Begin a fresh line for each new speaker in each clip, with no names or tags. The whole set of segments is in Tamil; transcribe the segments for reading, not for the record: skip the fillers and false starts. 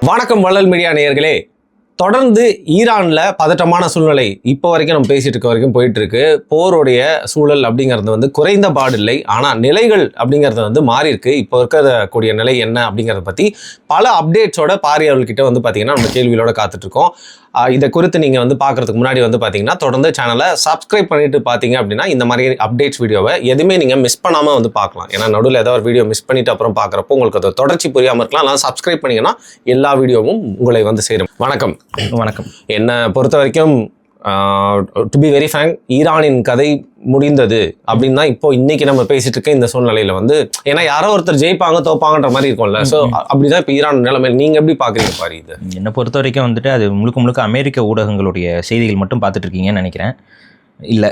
வணக்கம் வள்ளல் மீடியா நேயர்களே. தொடர்ந்து ஈரான்ல பதட்டமான சூழ்நிலை இப்போ வரைக்கும் நம்ம பேசிட்டு இருக்க வரைக்கும் போயிட்டு இருக்கு. போருடைய சூழல் அப்படிங்கிறது வந்து குறைந்த பாடில்லை, ஆனால் நிலைகள் அப்படிங்கிறது வந்து மாறி இருக்கு. இப்போ இருக்கக்கூடிய நிலை என்ன அப்படிங்கிறத பற்றி பல அப்டேட்ஸோட பார்வையாளர்கிட்ட வந்து பார்த்தீங்கன்னா நம்ம கேள்வியோட காத்துட்டு இருக்கோம். இதை குறித்து நீங்கள் வந்து பார்க்குறதுக்கு முன்னாடி வந்து பார்த்தீங்கன்னா தொடர்ந்து சேனலை சப்ஸ்கிரைப் பண்ணிட்டு பார்த்தீங்க அப்படின்னா இந்த மாதிரி அப்டேட்ஸ் வீடியோவை எதுவுமே நீங்கள் மிஸ் பண்ணாமல் வந்து பார்க்கலாம். ஏன்னா நடுவில் ஏதாவது ஒரு வீடியோ மிஸ் பண்ணிட்டு அப்புறம் பார்க்குறப்போ உங்களுக்கு அது தொடர்ச்சி புரியாமல் இருக்கலாம். அதனால் சப்ஸ்கிரைப் பண்ணிங்கன்னா எல்லா வீடியோவும் உங்களை வந்து சேரும். வணக்கம்.
வணக்கம்.
என்னை பொறுத்த வரைக்கும் டு பி வெரி ஃப்ராங்க், ஈரானின் கதை முடிந்தது அப்படின்னு தான் இப்போ இன்னைக்கு நம்ம பேசிட்டு இருக்க இந்த சூழ்நிலையில வந்து, ஏன்னா யாரோ ஒருத்தர் ஜெயிப்பாங்க தோப்பாங்கன்ற மாதிரி இருக்கும்ல. ஸோ அப்படிதான் இப்போ ஈரான் நிலைமை. நீங்க எப்படி பாக்குறீங்க பாரு? இது
என்னை பொறுத்த வரைக்கும் வந்துட்டு அது முழுக்க அமெரிக்க ஊடகங்களுடைய செய்திகள் மட்டும் பார்த்துட்டு இருக்கீங்கன்னு நினைக்கிறேன். இல்லை,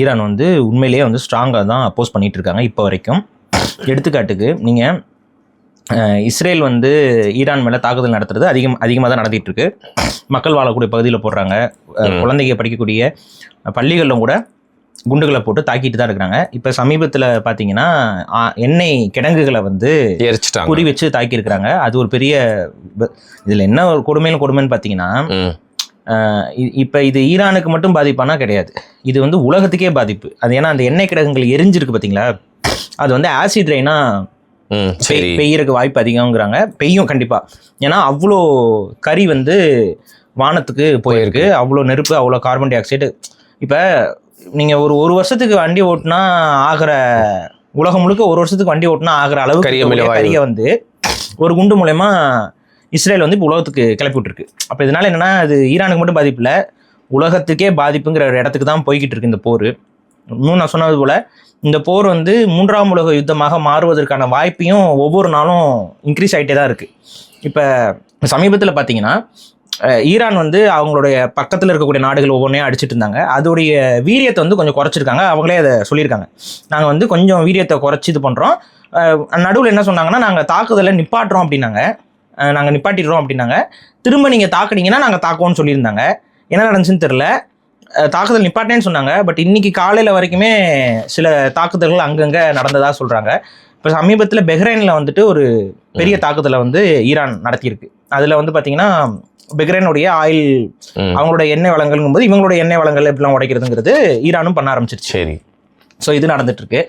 ஈரான் வந்து உண்மையிலேயே வந்து ஸ்ட்ராங்காக தான் அப்போஸ் பண்ணிட்டு இருக்காங்க இப்போ வரைக்கும். எடுத்துக்காட்டுக்கு நீங்கள் இஸ்ரேல் வந்து ஈரான் மேலே தாக்குதல் நடத்துறது அதிகமாக தான் நடத்திட்டு இருக்கு. மக்கள் வாழக்கூடிய பகுதியில் போடுறாங்க, குழந்தைங்க படிக்கக்கூடிய பள்ளிகளிலும் கூட குண்டுகளை போட்டு தாக்கிட்டு தான் இருக்கிறாங்க. இப்போ சமீபத்தில் பார்த்தீங்கன்னா எண்ணெய் கிடங்குகளை வந்து குறி வச்சு தாக்கியிருக்கிறாங்க. அது ஒரு பெரிய, இதில் என்ன ஒரு கொடுமைன்னு பார்த்தீங்கன்னா, இப்போ இது ஈரானுக்கு மட்டும் பாதிப்பானா கிடையாது, இது வந்து உலகத்துக்கே பாதிப்பு. அது ஏன்னா அந்த எண்ணெய் கிடங்குகள் எரிஞ்சிருக்கு பார்த்தீங்களா, அது வந்து ஆசிட் ரெயினா பெய்யறதுக்கு வாய்ப்பு அதிகங்கிறாங்க. பெய்யும் கண்டிப்பாக. ஏன்னா அவ்வளோ கறி வந்து வானத்துக்கு போயிருக்கு, அவ்வளோ நெருப்பு, அவ்வளோ கார்பன் டை ஆக்சைடு. இப்போ நீங்கள் ஒரு வருஷத்துக்கு வண்டி ஓட்டினா ஆகிற, உலகம் முழுக்க ஒரு வருஷத்துக்கு வண்டி ஓட்டினா ஆகிற அளவுக்கு கறியை வந்து ஒரு குண்டு மூலயமா இஸ்ரேல் வந்து இப்போ உலகத்துக்கு கிளப்பி விட்டுருக்கு. அப்போ இதனால என்னன்னா, அது ஈரானுக்கு மட்டும் பாதிப்பு இல்லை, உலகத்துக்கே பாதிப்புங்கிற ஒரு இடத்துக்கு தான் போய்கிட்டு இருக்கு இந்த போர். இன்னும் நான் சொன்னது போல் இந்த போர் வந்து 3ஆம் உலக யுத்தமாக மாறுவதற்கான வாய்ப்பையும் ஒவ்வொரு நாளும் இன்க்ரீஸ் ஆகிட்டே தான் இருக்குது. இப்போ சமீபத்தில் பார்த்தீங்கன்னா ஈரான் வந்து அவங்களுடைய பக்கத்தில் இருக்கக்கூடிய நாடுகள் ஒவ்வொன்றையும் அடிச்சுட்டு இருந்தாங்க. அதோடைய வீரியத்தை வந்து கொஞ்சம் குறைச்சிருக்காங்க. அவங்களே அதை சொல்லியிருக்காங்க, நாங்கள் வந்து கொஞ்சம் வீரியத்தை குறைச்சி இது பண்ணுறோம். நடுவில் என்ன சொன்னாங்கன்னா, நாங்கள் தாக்குதலை நிப்பாட்டுறோம் அப்படின்னாங்க, நாங்கள் நிப்பாட்டிடுறோம் அப்படின்னாங்க. திரும்ப நீங்கள் தாக்குனீங்கன்னா நாங்கள் தாக்குவோம்னு சொல்லியிருந்தாங்க. என்ன நடந்துச்சுன்னு தெரில. தாக்குதல் நிப்பாட்டேன்னு சொன்னாங்க. பட் இன்னைக்கு காலையில் வரைக்குமே சில தாக்குதல்கள் அங்கங்கே நடந்ததாக சொல்கிறாங்க. இப்போ சமீபத்தில் பெஹ்ரைனில் வந்துட்டு ஒரு பெரிய தாக்குதலை வந்து ஈரான் நடத்தியிருக்கு. அதில் வந்து பார்த்தீங்கன்னா பெஹ்ரைனுடைய ஆயில், அவங்களோட எண்ணெய் வளங்கள்ங்கும் போது இவங்களோட எண்ணெய் வளங்கள் எப்படிலாம் உடைக்கிறதுங்கிறது ஈரானும் பண்ண ஆரம்பிச்சிருச்சு.
சரி.
ஸோ இது நடந்துட்டு இருக்கு.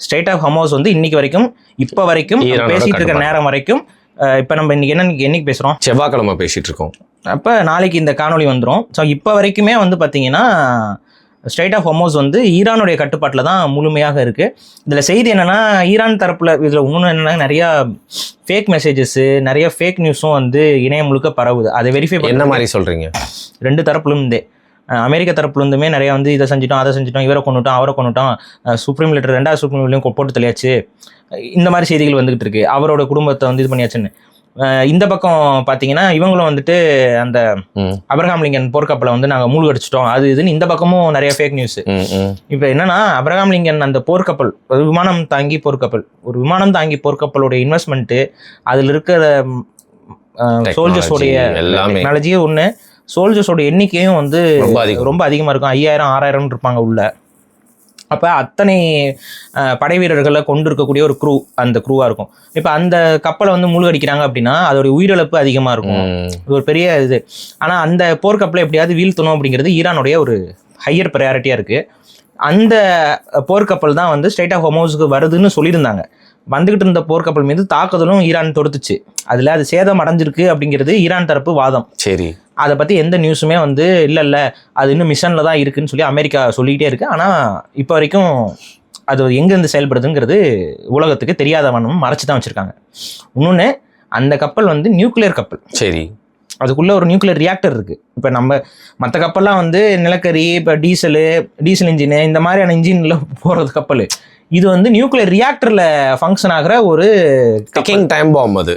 ஸ்ட்ரெய்ட் ஆஃப் ஹர்முஸ் வந்து இன்னைக்கு வரைக்கும், இப்போ வரைக்கும் பேசிட்டு இருக்க நேரம் வரைக்கும், இப்போ நம்ம என்னைக்கு பேசுகிறோம்,
செவ்வாய்க்கிழமை பேசிகிட்டு இருக்கோம்.
அப்போ நாளைக்கு இந்த காணொலி வந்துடும். ஸோ இப்போ வரைக்குமே வந்து பார்த்தீங்கன்னா ஸ்ட்ரெய்ட் ஆஃப் ஹர்முஸ் வந்து ஈரானுடைய கட்டுப்பாட்டில் தான் முழுமையாக இருக்குது. இதில் செய்தி என்னென்னா, ஈரான் தரப்பில் இதில் இன்னொன்று என்னென்னா, நிறையா ஃபேக் மெசேஜஸ்ஸு, நிறைய ஃபேக் நியூஸும் வந்து இணையம் முழுக்க பரவுது. அதை வெரிஃபை பண்ண
என்ன மாதிரி சொல்கிறீங்க?
ரெண்டு தரப்புலேருந்தே, அமெரிக்க தரப்புலேருந்துமே நிறையா வந்து இதை செஞ்சிட்டோம், அதை செஞ்சிட்டோம், இவரை கொண்டுட்டோம், அவரை கொண்டுட்டோம், சுப்ரீம் லீடர் 2வது சுப்ரீம் லீடரையும் போட்டு தெரியாச்சு, இந்த மாதிரி செய்திகள் வந்துகிட்டு இருக்கு. அவரோட குடும்பத்தை வந்து இது பண்ணியாச்சுன்னு. இந்த பக்கம் பார்த்தீங்கன்னா இவங்களும் வந்துட்டு அந்த அப்ரஹாம் லிங்கன் போர்க்கப்பலை வந்து நாங்கள் மூழ்கடிச்சிட்டோம், அது இதுன்னு இந்த பக்கமும் நிறைய ஃபேக் நியூஸ். இப்போ என்னன்னா, அப்ரஹாம் லிங்கன் அந்த போர்க்கப்பல், ஒரு விமானம் தாங்கி போர்க்கப்பலோடைய இன்வெஸ்ட்மெண்ட்டு, அதில் இருக்கிற சோல்ஜர்ஸோடைய டெக்னாலஜியும் ஒன்று, சோல்ஜர்ஸோட எண்ணிக்கையும் வந்து ரொம்ப அதிகமாக இருக்கும். 5000-6000 இருப்பாங்க உள்ள. அப்போ அத்தனை படை வீரர்களை கொண்டு இருக்கக்கூடிய ஒரு அந்த க்ரூவாக இருக்கும். இப்போ அந்த கப்பலை வந்து மூழ்கடிக்கிறாங்க அப்படின்னா அதோடைய உயிரிழப்பு அதிகமாக இருக்கும். இது ஒரு பெரிய இது. ஆனால் அந்த போர்க்கப்பலை எப்படியாவது வீழ்த்தணும் அப்படிங்கிறது ஈரானுடைய ஒரு ஹையர் ப்ரையாரிட்டியாக இருக்குது. அந்த போர்க்கப்பல் தான் வந்து ஸ்ட்ரெய்ட் ஆஃப் ஹர்முஸுக்கு வருதுன்னு சொல்லியிருந்தாங்க. வந்துகிட்டு இருந்த போர்க்கப்பல் மீது தாக்குதலும் ஈரான் தொடுத்துச்சு. அதில் அது சேதம் அடைஞ்சிருக்கு அப்படிங்கிறது ஈரான் தரப்பு வாதம்.
சரி.
அதை பற்றி எந்த நியூஸுமே வந்து இல்லை அது இன்னும் மிஷனில் தான் இருக்குதுன்னு சொல்லி அமெரிக்கா சொல்லிக்கிட்டே இருக்குது. ஆனால் இப்போ வரைக்கும் அது எங்கேருந்து செயல்படுதுங்கிறது உலகத்துக்கு தெரியாத வண்ணம் மறைச்சி தான் வச்சுருக்காங்க. இன்னொன்று, அந்த கப்பல் வந்து நியூக்ளியர் கப்பல்.
சரி.
அதுக்குள்ளே ஒரு நியூக்ளியர் ரியாக்டர் இருக்குது. இப்போ நம்ம மற்ற கப்பல்லாம் வந்து நிலக்கரி, இப்போ டீசல் இன்ஜினு, இந்த மாதிரியான இன்ஜினில் போகிறது கப்பல். இது வந்து நியூக்ளியர் ரியாக்டரில் ஃபங்க்ஷன் ஆகிற ஒரு
டைம் பாம் அது.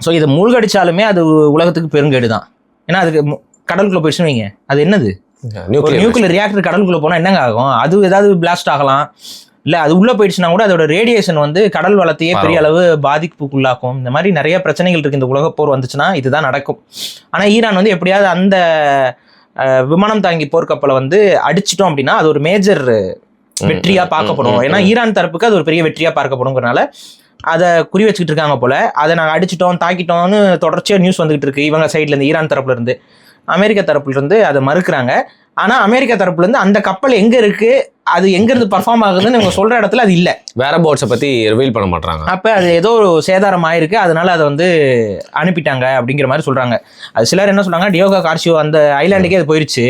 ஸோ இதை மூழ்கடிச்சாலுமே அது உலகத்துக்கு பெருங்கேடு தான். ஏன்னா அதுக்கு கடலுக்குள்ளே போயிடுச்சுன்னு வைங்க, அது என்னது, ஒரு நியூக்ளியர் ரியாக்டர் கடலுக்குள்ளே போனால் என்னங்க ஆகும்? அது ஏதாவது பிளாஸ்ட் ஆகலாம். இல்லை அது உள்ளே போயிடுச்சுன்னா கூட அதோட ரேடியேஷன் வந்து கடல் வளத்தையே பெரிய அளவு பாதிப்புக்குள்ளாக்கும். இந்த மாதிரி நிறைய பிரச்சனைகள் இருக்குது. இந்த உலகப்போர் வந்துச்சுன்னா இதுதான் நடக்கும். ஆனால் ஈரான் வந்து எப்படியாவது அந்த விமானம் தாங்கி போர்க்கப்பலை வந்து அடிச்சிட்டோம் அப்படின்னா அது ஒரு மேஜர் வெற்றியாக பார்க்கப்படும். ஏன்னா ஈரான் தரப்புக்கு அது ஒரு பெரிய வெற்றியாக பார்க்கப்படுங்கிறனால அதை குறி வச்சுக்கிட்டு இருக்காங்க போல. அதை நாங்கள் அடிச்சிட்டோம் தாக்கிட்டோம்னு தொடர்ச்சியாக நியூஸ் வந்துகிட்டு இருக்கு இவங்க சைட்ல இருந்து, ஈரான் தரப்புல இருந்து. அமெரிக்கா தரப்புல இருந்து அதை மறுக்கிறாங்க. ஆனா அமெரிக்கா தரப்புல இருந்து அந்த கப்பல் எங்க இருக்கு, அது எங்க இருந்து பர்ஃபார்ம் ஆகுதுன்னு இவங்க சொல்ற இடத்துல அது இல்ல.
வேற போட்ஸை பத்தி ரிவீல் பண்ண மாட்டாங்க.
அப்ப அது ஏதோ ஒரு சேதாரம் ஆயிருக்கு, அதனால அதை வந்து அனுப்பிட்டாங்க அப்படிங்கிற மாதிரி சொல்றாங்க. அது சிலர் என்ன சொல்றாங்க, டியோகா கார்சியோ அந்த ஐலாண்டுக்கே அது போயிருச்சு,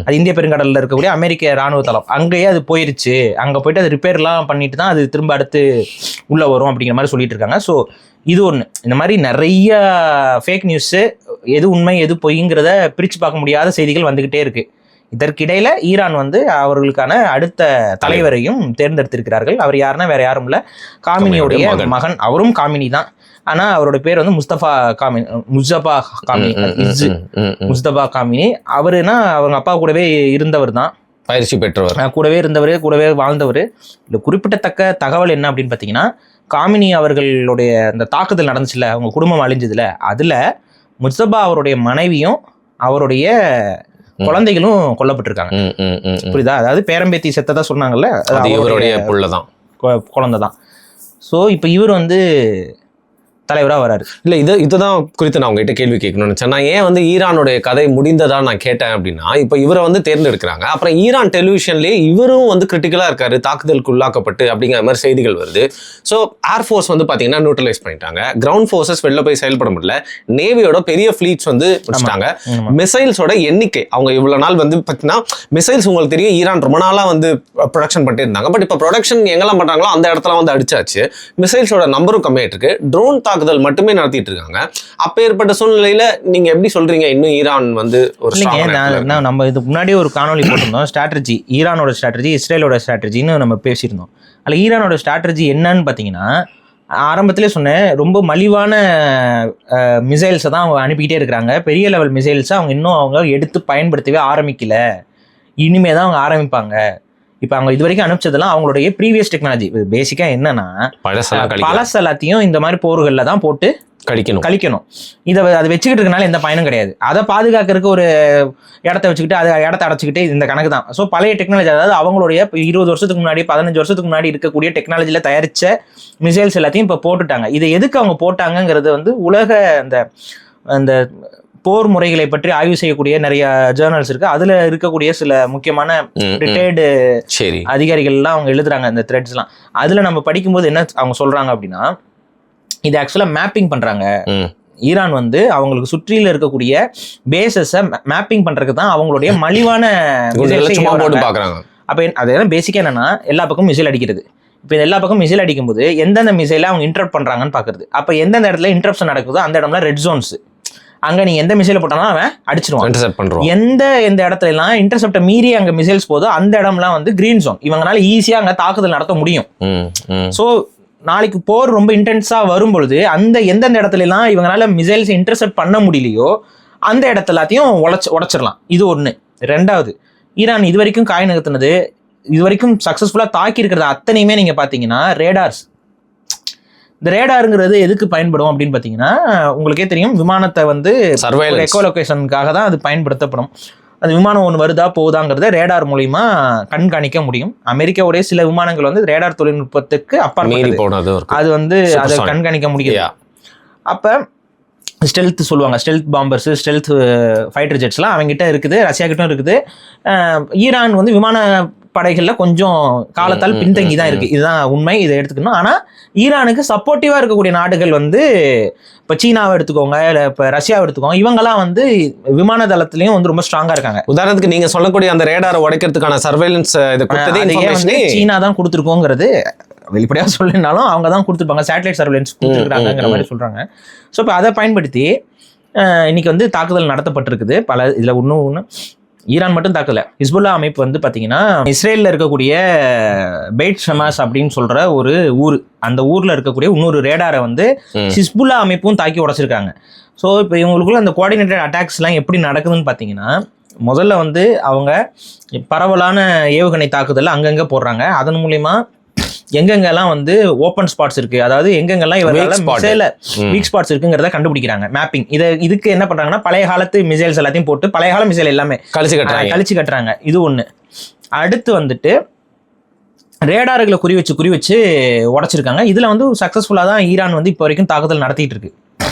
அது இந்திய பெருங்கடல்ல இருக்கக்கூடிய அமெரிக்க ராணுவ தளம், அங்கேயே அது போயிருச்சு, அங்க போயிட்டு அது ரிப்பேர்லாம் பண்ணிட்டு தான் அது திரும்ப அடுத்து உள்ள வரும் அப்படிங்கிற மாதிரி சொல்லிட்டு இருக்காங்க. ஸோ இது ஒன்று. இந்த மாதிரி நிறைய ஃபேக் நியூஸு, எது உண்மை எது பொய்ங்கிறத பிரித்து பார்க்க முடியாத செய்திகள் வந்துகிட்டே இருக்கு. இதற்கிடையில ஈரான் வந்து அவர்களுக்கான அடுத்த தலைவரையும் தேர்ந்தெடுத்திருக்கிறார்கள். அவர் யாருன்னா வேற யாரும் இல்ல, காமினியோடைய மகன். அவரும் காமினி தான், ஆனா அவரோட பேர் வந்து முஸ்தபா காமினி. அவருனா அவங்க அப்பா கூடவே இருந்தவர் தான்,
பயிற்சி பெற்றவர்,
கூடவே இருந்தவர், கூடவே வாழ்ந்தவர். இந்த குறிப்பிடத்தக்க தகவல் என்ன அப்படின்னு பார்த்தீங்கன்னா, காமினி அவர்களுடைய அந்த தாக்குதல் நடந்துச்சுல, அவங்க குடும்பம் அழிஞ்சதுல, அதுல முஸ்தபா அவருடைய மனைவியும் அவருடைய குழந்தைகளும் கொல்லப்பட்டிருக்காங்க. புரியுதா? அதாவது பேரம்பேத்தி செத்ததா சொன்னாங்கல்ல,
இவருடைய புள்ளதான்,
குழந்தை தான். ஸோ இப்போ இவர் வந்து தலைவராக வராரு.
இல்லை, இதுதான் குறித்து நான் உங்ககிட்ட கேள்வி கேட்கணும்னு நினச்சேன். நான் ஏன் வந்து ஈரானுடைய கதை முடிந்ததா நான் கேட்டேன் அப்படின்னா, இப்போ இவரை வந்து தேர்ந்தெடுக்கிறாங்க, அப்புறம் ஈரான் டெலிவிஷன்லேயே இவரும் வந்து கிரிட்டிக்கலாக இருக்காரு, தாக்குதலுக்கு உள்ளாக்கப்பட்டு அப்படிங்கிற மாதிரி செய்திகள் வருது. ஸோ ஏர்ஃபோர்ஸ் வந்து பார்த்தீங்கன்னா நியூட்ரலைஸ் பண்ணிட்டாங்க, கிரவுண்ட் ஃபோர்ஸஸ் வெளில போய் செயல்பட முடியல, நேவியோட பெரிய ஃப்ளீட்ஸ் வந்து முடிச்சிட்டாங்க, மிசைல்ஸோட எண்ணிக்கை அவங்க இவ்வளோ நாள் வந்து பார்த்தீங்கன்னா மிசைல்ஸ் உங்களுக்கு தெரியும் ஈரான் ரொம்ப நாளாக வந்து ப்ரொடக்ஷன் பண்ணிட்டு இருந்தாங்க. பட் இப்போ ப்ரொடக்ஷன் எங்கெல்லாம் பண்ணுறாங்களோ அந்த இடத்துல வந்து அடிச்சாச்சு, மிசைல்ஸோட நம்பரும் கம்மியாயிட்டு இருக்கு, ட்ரோன் தாக்குதல் மட்டுமே நடத்திட்டு இருக்காங்க. அப்ப ஏற்பட்ட சூழ்நிலையில நீங்க எப்படி சொல்றீங்க இன்னும் ஈரான் வந்து ஒரு
நம்ம இதுக்கு முன்னாடியே ஒரு காணொலி போட்டிருந்தோம், ஸ்ட்ராட்டஜி, ஈரானோட ஸ்ட்ராட்டஜி, இஸ்ரேலோட ஸ்ட்ராட்டஜின்னு நம்ம பேசியிருந்தோம். அதில் ஈரானோட ஸ்ட்ராட்டஜி என்னன்னு பார்த்தீங்கன்னா, ஆரம்பத்திலே சொன்னேன், ரொம்ப மலிவான மிசைல்ஸை தான் அவங்க அனுப்பிக்கிட்டே இருக்கிறாங்க. பெரிய லெவல் மிசைல்ஸை அவங்க எடுத்து பயன்படுத்தவே ஆரம்பிக்கல, இனிமே தான் அவங்க ஆரம்பிப்பாங்க. இப்போ அவங்க இது வரைக்கும் அனுப்பிச்சதெல்லாம் அவங்களுடைய ப்ரீவியஸ் டெக்னாலஜி. பேசிக்காக என்னன்னா, பழச எல்லாத்தையும் இந்த மாதிரி போர்களில் தான் போட்டு கழிக்கணும். அதை வச்சுக்கிட்டு இருக்கனால எந்த பயனும் கிடையாது. அதை பாதுகாக்கிறதுக்கு ஒரு இடத்த வச்சுக்கிட்டு அதை இடத்த அடைச்சிக்கிட்டு இந்த கணக்கு தான். ஸோ பழைய டெக்னாலஜி, அதாவது அவங்களுடைய 20 வருஷத்துக்கு முன்னாடி 15 வருஷத்துக்கு முன்னாடி இருக்கக்கூடிய டெக்னாலஜியில் தயாரித்த மிசைல்ஸ் எல்லாத்தையும் இப்போ போட்டுட்டாங்க. இதை எதுக்கு அவங்க போட்டாங்கங்கிறது வந்து உலக அந்த போர் முறைகளை பற்றி ஆய்வு செய்யக்கூடிய நிறைய ஜேர்னல்ஸ் இருக்கு, அதுல இருக்கக்கூடிய சில முக்கியமான ரிட்டையர்டு அதிகாரிகள்லாம் அவங்க எழுதுறாங்க இந்த த்ரெட்ஸ்லாம். அதுல நம்ம படிக்கும்போது என்ன அவங்க சொல்றாங்க அப்படின்னா, இது ஆக்சுவலா மேப்பிங் பண்றாங்க. ஈரான் வந்து அவங்களுக்கு சுற்றில இருக்கக்கூடிய பேசஸை மேப்பிங் பண்றதுக்கு தான் அவங்களுடைய மலிவான
பாக்குறாங்க.
அப்ப அதெல்லாம் பேசிக்கா என்னன்னா, எல்லா பக்கமும் மிசைல் அடிக்கிறது. இப்போ எல்லா பக்கம் மிசைல் அடிக்கும்போது எந்தெந்த மிசைலை அவங்க இன்டரப்ட் பண்றாங்கன்னு பாக்குறது. அப்ப எந்தெந்த இடத்துல இன்டரப்ஷன் நடக்குதோ அந்த இடம்ல ரெட் ஜோன்ஸ், அங்க நீங்க எந்த மிசைல போட்டாலும் அவன் அடிச்சிருவான். எந்த இடத்துல எல்லாம் இன்டர்செப்டை மீறி அங்க மிசைல்ஸ் போதோ அந்த இடம்லாம் வந்து கிரீன் ஜோன், இவங்களால ஈஸியா அங்க தாக்குதல் நடத்த முடியும். சோ நாளைக்கு போர் ரொம்ப இன்டென்ஸா வரும் பொழுது அந்த எந்தெந்த இடத்துல எல்லாம் இவங்களால மிசைல்ஸ் இன்டர்செப்ட் பண்ண முடியலையோ அந்த இடத்துல எல்லாத்தையும் உடைச்சிடலாம். இது ஒண்ணு. ரெண்டாவது, ஈரான் இது வரைக்கும் காய் நகர்த்தினது, இது வரைக்கும் சக்சஸ்ஃபுல்லா தாக்கி இருக்கிறது அத்தனையுமே நீங்க பாத்தீங்கன்னா ரேடார்ஸ். இந்த ரேடாருங்கிறது எதுக்கு பயன்படும் அப்படின்னு பார்த்தீங்கன்னா, உங்களுக்கே தெரியும், விமானத்தை வந்து எக்கோலொகேஷனுக்காக தான் அது பயன்படுத்தப்படும். அந்த விமானம் ஒன்று வருதா போகுதாங்கிறத ரேடார் மூலியமா கண்காணிக்க முடியும். அமெரிக்காவுடைய சில விமானங்கள் வந்து ரேடார் தொழில்நுட்பத்துக்கு அப்பாற்பட்டது, அது வந்து அதை கண்காணிக்க முடியாது. அப்போ ஸ்டெல்த் சொல்லுவாங்க, ஸ்டெல்த் பாம்பர்ஸ், ஸ்டெல்த் ஃபைட்டர் ஜெட்ஸ்லாம் அவங்ககிட்ட இருக்குது, ரஷ்யா கிட்டும் இருக்குது. ஈரான் வந்து விமான படைகளில் கொஞ்சம் காலத்தால் பின்தங்கி தான் இருக்கு, இதுதான் உண்மை, இதை எடுத்துக்கணும். ஆனால் ஈரானுக்கு சப்போர்ட்டிவாக இருக்கக்கூடிய நாடுகள் வந்து இப்போ சீனாவை எடுத்துக்கோங்க, இல்லை இப்போ ரஷ்யாவை எடுத்துக்கோங்க, இவங்கெல்லாம் வந்து விமான தளத்திலையும் வந்து ரொம்ப ஸ்ட்ராங்காக இருக்காங்க.
உதாரணத்துக்கு நீங்கள் சொல்லக்கூடிய அந்த ரேடாரை உடைக்கிறதுக்கான சர்வேலன்ஸ்
சீனா தான் கொடுத்துருக்கோங்கிறது வெளிப்படையாக சொல்லினாலும் அவங்க தான் கொடுத்துருப்பாங்க, சேட்டலைட் சர்வேலன்ஸ் கொடுத்துருக்காங்கிற மாதிரி சொல்கிறாங்க. ஸோ இப்போ அதை பயன்படுத்தி இன்னைக்கு வந்து தாக்குதல் நடத்தப்பட்டிருக்குது பல. இதில் ஒன்று ஈரான் மட்டும் தாக்கல, ஹிஸ்புல்லா அமைப்பு வந்து பார்த்தீங்கன்னா இஸ்ரேலில் இருக்கக்கூடிய பெய்ட் ஷமாஸ் அப்படின்னு சொல்கிற ஒரு ஊர், அந்த ஊரில் இருக்கக்கூடிய இன்னொரு ரேடாரை வந்து ஹிஸ்புல்லா அமைப்பும் தாக்கி உடைச்சிருக்காங்க. ஸோ இப்போ இவங்களுக்குள்ள அந்த கோஆர்டினேட்டட் அட்டாக்ஸ்லாம் எப்படி நடக்குதுன்னு பார்த்தீங்கன்னா, முதல்ல வந்து அவங்க பரவலான ஏவுகணை தாக்குதல் அங்கங்கே போடுறாங்க. அதன் மூலிமா எங்கெங்கெல்லாம் வந்து ஓப்பன் ஸ்பாட்ஸ் இருக்கு, அதாவது எங்கெங்கெல்லாம் இவரால மிசைல வீக் ஸ்பாட்ஸ் இருக்குங்கிறத கண்டுபிடிக்கிறாங்க. மேப்பிங் இதுக்கு என்ன பண்றாங்கன்னா, பழைய காலத்து மிசைல்ஸ் எல்லாத்தையும் போட்டு பழைய கால மிசைல் எல்லாமே கழிச்சு கட்டுறாங்க. இது ஒண்ணு. அடுத்து வந்துட்டு ரேடார்களை குறி வச்சு உடைச்சிருக்காங்க. இதில் வந்து சக்ஸஸ்ஃபுல்லாக தான் ஈரான் வந்து இப்போ வரைக்கும் தாக்குதல் நடத்திட்டு இருக்கு.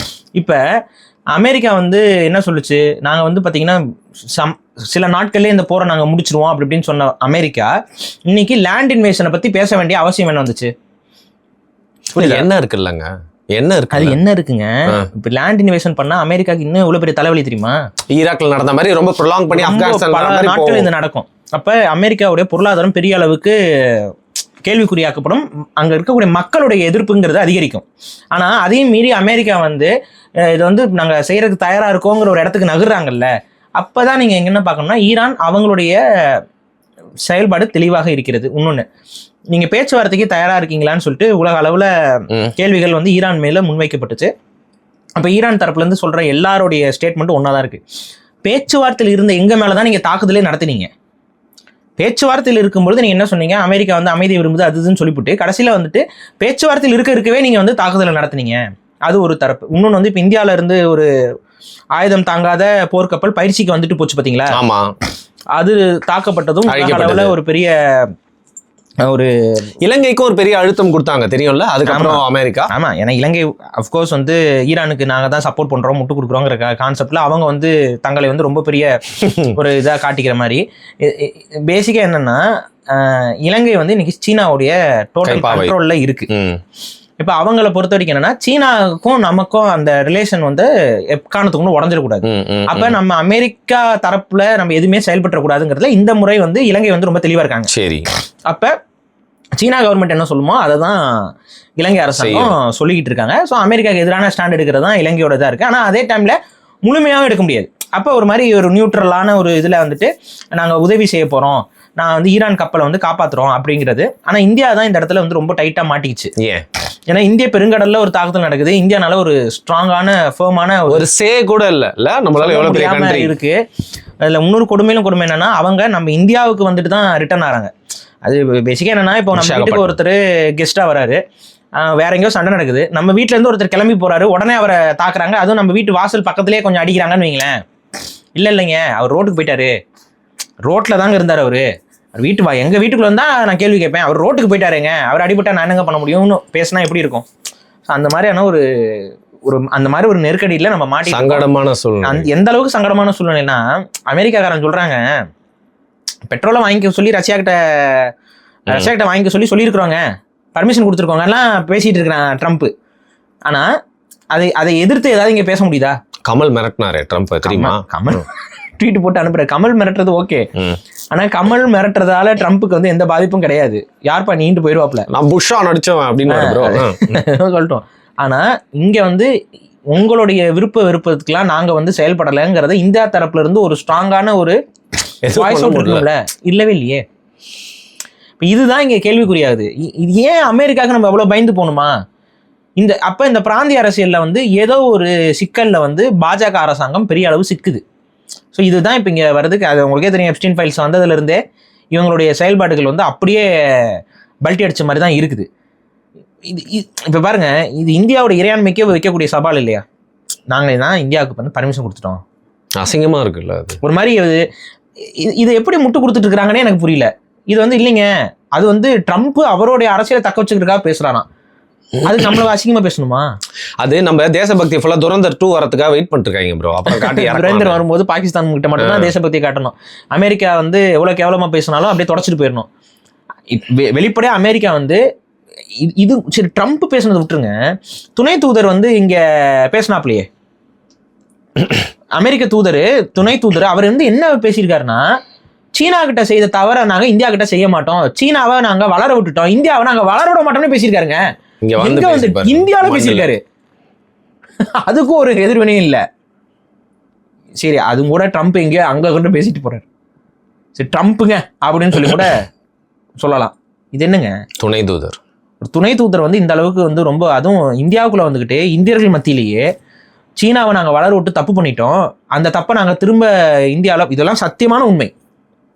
இப்போ அமெரிக்கா வந்து என்ன சொல்லுச்சு, நாங்கள் வந்து பார்த்தீங்கன்னா சில நாட்கள்லேயே இந்த போரை நாங்கள் முடிச்சிருவோம் அப்படி இப்படின்னு சொன்ன அமெரிக்கா இன்னைக்கு லேண்ட் இன்வேஷனை பற்றி பேச வேண்டிய அவசியம் என்ன வந்துச்சு?
என்ன இருக்குல்லங்க, என்ன இருக்கு,
அது என்ன இருக்குங்க? இப்போ லேண்ட் இன்வேஷன் பண்ணா அமெரிக்காவுக்கு இன்னும் எவ்வளவு பெரிய தலைவலி தெரியுமா?
ஈராக்ல நடந்த மாதிரி ரொம்ப ப்ரொலாங் பண்ணி ஆப்கானிஸ்தான்
பல நாட்கள் இது நடக்கும். அப்ப அமெரிக்காவுடைய பொருளாதாரம் பெரிய அளவுக்கு கேள்விக்குறியாக்கப்படும். அங்க இருக்கக்கூடிய மக்களுடைய எதிர்ப்புங்கிறது அதிகரிக்கும். ஆனா அதையும் மீறி அமெரிக்கா வந்து இது வந்து நாங்க செய்யறதுக்கு தயாரா இருக்கோங்கிற ஒரு இடத்துக்கு நகர்றாங்கல்ல, அப்பதான் நீங்க என்ன பார்க்கணும்னா ஈரான் அவங்களுடைய செயல்பாடு தெளிவாக இருக்கிறது. இன்னொன்னு, நீங்க பேச்சுவார்த்தைக்கு தயாரா இருக்கீங்களான்னு சொல்லிட்டு உலக அளவுல கேள்விகள் வந்து ஈரான் மேல முன்வைக்கப்பட்டுச்சு. அப்ப ஈரான் தரப்புல இருந்து சொல்ற எல்லாருடைய ஸ்டேட்மெண்ட்டும் ஒன்னாதான் இருக்கு. பேச்சுவார்த்தையில் இருந்த எங்க மேலதான் நீங்க தாக்குதலே நடத்தினீங்க. பேச்சுவார்த்தையில் இருக்கும்பொழுது நீங்க என்ன சொன்னீங்க, அமெரிக்கா வந்து அமைதி விரும்புது அதுன்னு சொல்லிவிட்டு கடைசியில வந்துட்டு பேச்சுவார்த்தையில் இருக்கவே நீங்க வந்து தாக்குதலை நடத்தினீங்க. அது ஒரு தரப்பு. இன்னொன்று வந்து இப்போ இந்தியாவில இருந்து ஒரு ஆயுதம் தாங்காத போர்க்கப்பல் பயிற்சிக்கு வந்துட்டு போச்சு பாத்தீங்களா?
ஆமா, அது
தாக்கப்பட்டதும் அளவுல ஒரு பெரிய ஒரு
இலங்கைக்கு ஒரு பெரிய அழுத்தம் கொடுத்தாங்க தெரியும்ல. அதுக்கப்புறம் அமெரிக்கா
ஆமா, ஏன்னா இலங்கை அப்கோர்ஸ் வந்து ஈரானுக்கு நாங்க தான் சப்போர்ட் பண்றோம் முட்டு கொடுக்குறோங்கிற கான்செப்ட்ல அவங்க வந்து தங்களை வந்து ரொம்ப பெரிய ஒரு இதா காட்டிக்கிற மாதிரி. பேசிக்கா என்னன்னா இலங்கை வந்து இன்னைக்கு சீனாவுடைய டோட்டல் கண்ட்ரோல்ல இருக்கு. இப்ப அவங்கள பொறுத்த வரைக்கும் என்னன்னா சீனாவுக்கும் நமக்கும் அந்த ரிலேஷன் வந்து எக்காரணத்துக்கு உடஞ்சிடக்கூடாது. அப்ப நம்ம அமெரிக்கா தரப்புல நம்ம எதுவுமே செயல்பற்றக்கூடாதுங்கிறதுல இந்த முறை வந்து இலங்கை வந்து ரொம்ப தெளிவா இருக்காங்க.
சரி,
அப்ப சீனா கவர்மெண்ட் என்ன சொல்லுமோ அதை தான் இலங்கை அரசாங்கம் சொல்லிக்கிட்டு இருக்காங்க. ஸோ அமெரிக்காவுக்கு எதிரான ஸ்டாண்ட் எடுக்கிறது தான் இலங்கையோட இதாக இருக்கு. ஆனால் அதே டைம்ல முழுமையாகவும் எடுக்க முடியாது. அப்போ ஒரு மாதிரி ஒரு நியூட்ரலான ஒரு இதில் வந்துட்டு நாங்கள் உதவி செய்ய போகிறோம், நான் வந்து ஈரான் கப்பலை வந்து காப்பாற்றுறோம் அப்படிங்கிறது. ஆனால் இந்தியா தான் இந்த இடத்துல வந்து ரொம்ப டைட்டாக மாட்டிக்கிச்சு. ஏன்னா இந்திய பெருங்கடல்ல ஒரு தாக்குதல் நடக்குது, இந்தியானால ஒரு ஸ்ட்ராங்கான ஃபேமான ஒரு சே கூட இல்ல நம்மளால எவ்வளவு பெரிய கண்ட்ரி இருக்கு. அதுல இன்னொரு கொடுமை என்னன்னா அவங்க நம்ம இந்தியாவுக்கு வந்துட்டு தான் ரிட்டர்ன் ஆறாங்க. அது பேசிக்கா என்னன்னா இப்போ நம்ம வீட்டுக்கு ஒருத்தர் கெஸ்டா வராரு, வேற எங்கேயோ சண்டை நடக்குது, நம்ம வீட்டுல இருந்து ஒருத்தர் கிளம்பி போறாரு, உடனே அவரை தாக்குறாங்க, அதுவும் நம்ம வீட்டு வாசல் பக்கத்திலேயே கொஞ்சம் அடிக்கிறாங்கன்னு வைங்களேன். இல்லைங்க அவர் ரோட்டுக்கு போயிட்டாரு, ரோட்ல தாங்க இருந்தாரு அவரு, வீட்டு எங்க வீட்டுக்குள்ள வந்தா நான் கேள்வி கேட்பேன், அவர் ரோட்டுக்கு போயிட்டாருங்க, அவர் அடிபட்டா நான் என்னங்க பண்ண முடியும்னு பேசினா எப்படி இருக்கும்? அந்த மாதிரியான ஒரு அந்த மாதிரி ஒரு நெருக்கடியில நம்ம மாட்டி
சங்கடமான சூழ்நிலை.
எந்த அளவுக்கு சங்கடமான சூழ்நிலைன்னா அமெரிக்காக்காரன் சொல்றாங்க பெட்ரோலை வாங்கிக்க சொல்லி ரஷ்யா கிட்ட வாங்கிக்க சொல்லியிருக்கிறோங்க, பர்மிஷன் கொடுத்துருக்கோங்க எல்லாம் பேசிட்டு இருக்கிறான் ட்ரம்ப். ஆனா அதை எதிர்த்து ஏதாவது இங்க பேச முடியுதா?
கமல் மிரட்டினாரு ட்ரம்ப் தெரியுமா?
கமல் ட்வீட் போட்டு அனுப்புற. கமல் மிரட்டுறது ஓகே, ஆனா கமல் மிரட்டுறதால ட்ரம்ப்புக்கு வந்து எந்த பாதிப்பும் கிடையாது. யார்ப்பா நீண்டு போயிடுவாப்ல,
நான் புஷ்ஷா நடிச்சவன் அப்படின்னு
சொல்லிட்டோம். ஆனா இங்க வந்து உங்களுடைய விருப்பத்துக்கெல்லாம் நாங்க வந்து செயல்படலைங்கிறத இந்தியா தரப்புல இருந்து ஒரு ஸ்ட்ராங்கான ஒரு வாய்ஸ் அவுட் இருக்கும்ல, இல்லவே இல்லையே. இதுதான் இங்க கேள்விக்குறியாகுது. இது ஏன் அமெரிக்காவுக்கு நம்ம எவ்வளவு பயந்து போகணுமா? அப்ப இந்த பிராந்திய அரசியல்ல வந்து ஏதோ ஒரு சிக்கல்ல வந்து பாஜக அரசாங்கம் பெரிய அளவு சிக்குது. ஸோ இதுதான் இப்போ இங்கே வருதுக்கு. அது உங்களுக்கே தெரியும், எப்ஸ்டீன் ஃபைல்ஸ் வந்ததுலேருந்தே இவங்களுடைய செயல்பாடுகள் வந்து அப்படியே பல்ட்டி அடிச்ச மாதிரி தான் இருக்குது. இப்போ பாருங்க, இது இந்தியாவோட இறையாண்மைக்கே வைக்கக்கூடிய சவால் இல்லையா? நாங்கள் தான் இந்தியாவுக்கு வந்து பர்மிஷன் கொடுத்துட்டோம்,
அசிங்கமா இருக்குல்ல. அது ஒரு
மாதிரி இது எப்படி முட்டு கொடுத்துட்டு இருக்கிறாங்கன்னே எனக்கு புரியல. இது வந்து இல்லைங்க, அது வந்து ட்ரம்ப் அவருடைய அரசியலை தக்க வச்சுக்கிறதுக்காக பேசுறானா, அது நம்மள அசிங்கமா பேசணுமா?
அது நம்ம தேசபக்தி ஃபுல்லா துரந்தர் 2 வரதுக்காக வெயிட் பண்ணிட்டு இருக்காங்க ப்ரோ. அப்புறம் காட்டி
துரந்தர் வரும்போது பாகிஸ்தான் கிட்ட மட்டும் தான் தேசபக்தியை காட்டணும். அமெரிக்கா வந்து எவ்வளவு கேவலமா பேசினாலும் அப்படியே தொடச்சிட்டு போயிடணும். வெளிப்படையா அமெரிக்கா வந்து இது சரி, ட்ரம்ப் பேசுனதை விட்டுருங்க, துணை தூதர் வந்து இங்க பேசினாப்லையே, அமெரிக்க துணை தூதர் அவர் வந்து என்ன பேசியிருக்காருன்னா, சீனா கிட்ட செய்த தவிர நாங்க இந்தியா கிட்ட செய்ய மாட்டோம், சீனாவை நாங்க வளர விட்டுட்டோம், இந்தியாவை நாங்க வளர விட மாட்டோம்னு பேசியிருக்காருங்க. இந்தியாவில பேசியிருக்காரு, அதுக்கும் ஒரு எதிர்வினையும் இல்ல. சரி, அது கூட ட்ரம்ப் எங்கேயோ அங்க கொண்டு பேசிட்டு போறாரு, சரி ட்ரம்ப்புங்க அப்படின்னு சொல்லி கூட சொல்லலாம். இது என்னங்க துணை தூதர் வந்து இந்த அளவுக்கு வந்து ரொம்ப, அதுவும் இந்தியாவுக்குள்ள வந்துகிட்டு இந்தியர்கள் மத்தியிலேயே சீனாவை நாங்க வளர விட்டு தப்பு பண்ணிட்டோம், அந்த தப்பை நாங்க திரும்ப இந்தியாவில், இதெல்லாம் சத்தியமான உண்மை.